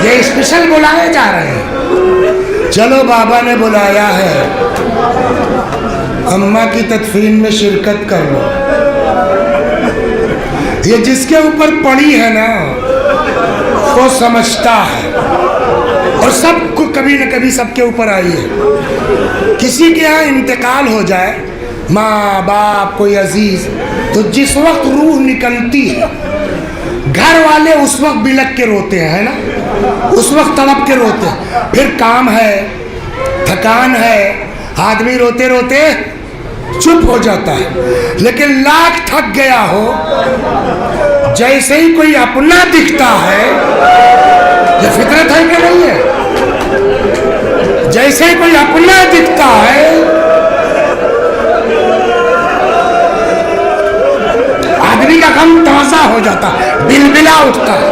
یہ اسپیشل بلائے جا رہے ہیں, چلو بابا نے بلایا ہے, اماں کی تدفین میں شرکت کر لو. یہ جس کے اوپر پڑی ہے نا وہ سمجھتا ہے, اور سب کو کبھی نہ کبھی سب کے اوپر آئی ہے. کسی کے ہاں انتقال ہو جائے, ماں باپ کوئی عزیز, تو جس وقت روح نکلتی ہے گھر والے اس وقت بلک کے روتے ہیں, ہے نا, اس وقت تڑپ کے روتے ہیں. پھر کام ہے, تھکان ہے, آدمی روتے روتے چپ ہو جاتا ہے. لیکن لاکھ تھک گیا ہو, جیسے ہی کوئی اپنا دکھتا ہے, یہ فطرت ہے کہ نہیں ہے, جیسے ہی کوئی اپنا دکھتا ہے آدمی کا غم تازہ ہو جاتا ہے, بلبلا اٹھتا ہے.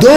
2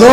2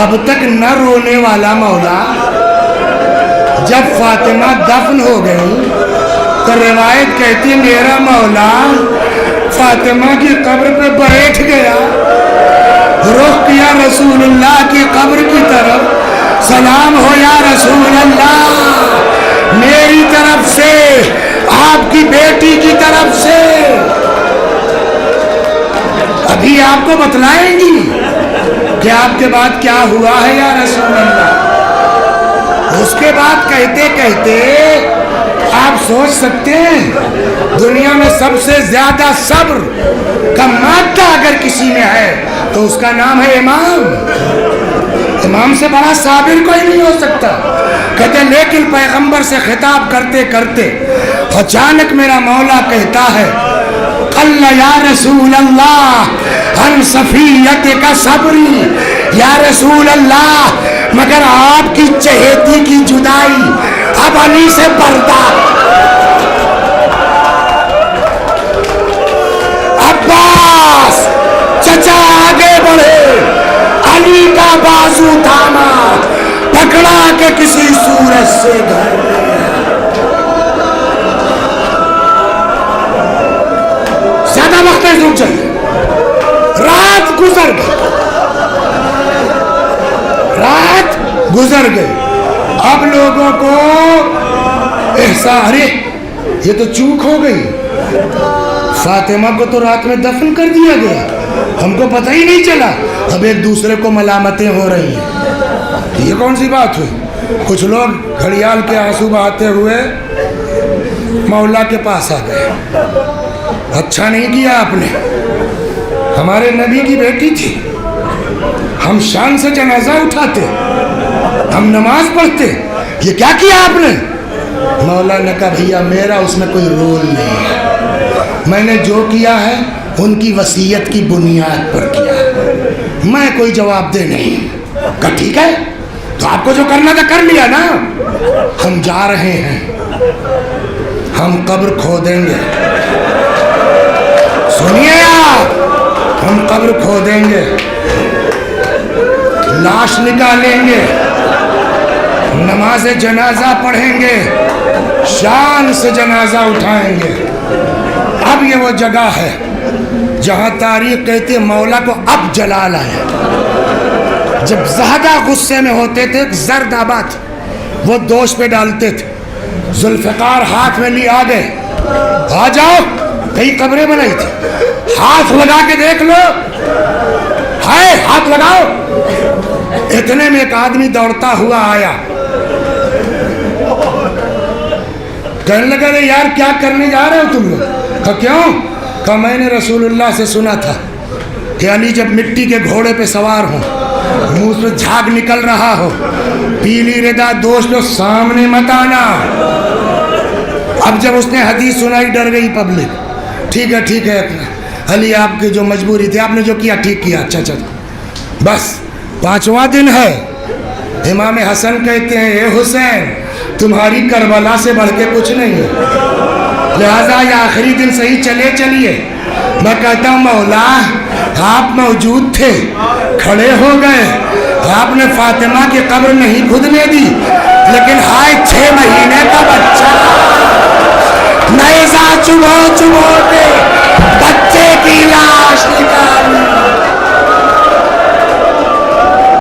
اب تک نہ رونے والا مولا جب فاطمہ دفن ہو گئی تو روایت کہتی میرا مولا فاطمہ کی قبر پہ بیٹھ گیا، رخ کیا رسول اللہ کی قبر کی طرف، سلام ہو یا رسول اللہ میری طرف سے، آپ کی بیٹی کی طرف سے۔ ابھی آپ کو بتلائیں گی کہ آپ کے بعد کیا ہوا ہے یا رسول اللہ۔ اس کے بعد کہتے کہتے آپ سوچ سکتے ہیں دنیا میں سب سے زیادہ صبر کا مادہ اگر کسی میں ہے تو اس کا نام ہے امام۔ امام سے بڑا صابر کوئی نہیں ہو سکتا۔ کہتے لیکن پیغمبر سے خطاب کرتے کرتے اچانک میرا مولا کہتا ہے قل یا رسول اللہ عن صفیتک صبری، یا رسول اللہ مگر آپ کی چہیتی کی جدائی اب علی سے برداشت۔ عباس چچا آگے بڑھے، علی کا بازو تھاما، پکڑا کے کسی سورج سے گھر لیا۔ زیادہ وقت نہیں رک جائے، رات گزر گئی، رات گزر گئی۔ اب لوگوں کو احساس، ارے یہ تو چوک ہو گئی، فاطمہ کو تو رات میں دفن کر دیا گیا، ہم کو پتہ ہی نہیں چلا۔ اب ایک دوسرے کو ملامتیں ہو رہی ہیں، یہ کون سی بات ہوئی؟ کچھ لوگ گھڑیال کے آنسو بہاتے ہوئے مولا کے پاس آ گئے، اچھا نہیں کیا آپ نے، ہمارے نبی کی بیٹی تھی، ہم شان سے جنازہ اٹھاتے، ہم نماز پڑھتے، یہ کیا کیا آپ نے؟ مولا نے کہا بھیا میرا اس میں کوئی رول نہیں ہے، میں نے جو کیا ہے ان کی وصیت کی بنیاد پر کیا ہے، میں کوئی جواب دہ نہیں۔ کہا ٹھیک ہے تو آپ کو جو کرنا تھا کر لیا نا، ہم جا رہے ہیں، ہم قبر کھودیں گے، سنیے آپ، ہم قبر کھودیں گے، لاش نکالیں گے، نماز جنازہ پڑھیں گے، شان سے جنازہ اٹھائیں گے۔ اب یہ وہ جگہ ہے جہاں تاریخ کہتی ہے مولا کو اب جلال آیا۔ جب زیادہ غصے میں ہوتے تھے زرد آباد وہ دوش پہ ڈالتے تھے، ذوالفقار ہاتھ میں لی آ گئے، آ جاؤ، کئی قبریں بنائی تھی، ہاتھ لگا کے دیکھ لو، ہائے ہاتھ لگاؤ۔ اتنے میں ایک آدمی دوڑتا ہوا آیا، کہنے لگا رے یار کیا کرنے جا رہے ہو تم لوگ؟ کہا کیوں؟ کہا میں نے رسول اللہ سے سنا تھا کہ علی جب مٹی کے گھوڑے پہ سوار ہوں، منہ سے جھاگ نکل رہا ہو، پیلی ردا دوش لو سامنے مت آنا۔ اب جب اس نے حدیث سنائی ڈر گئی پبلک، ٹھیک ہے علی آپ کی جو مجبوری تھی آپ نے جو کیا ٹھیک کیا، اچھا بس 5واں دن ہے۔ امام حسن کہتے ہیں اے حسین تمہاری کربلا سے بڑھ کے کچھ نہیں ہے، لہذا یہ آخری دن صحیح چلیے۔ میں کہتا ہوں مولا آپ موجود تھے، کھڑے ہو گئے، آپ نے فاطمہ کی قبر نہیں کھودنے دی، لیکن ہائے 6 مہینے کا بچہ نیزہ چبھو کے بچے کی لاش نکال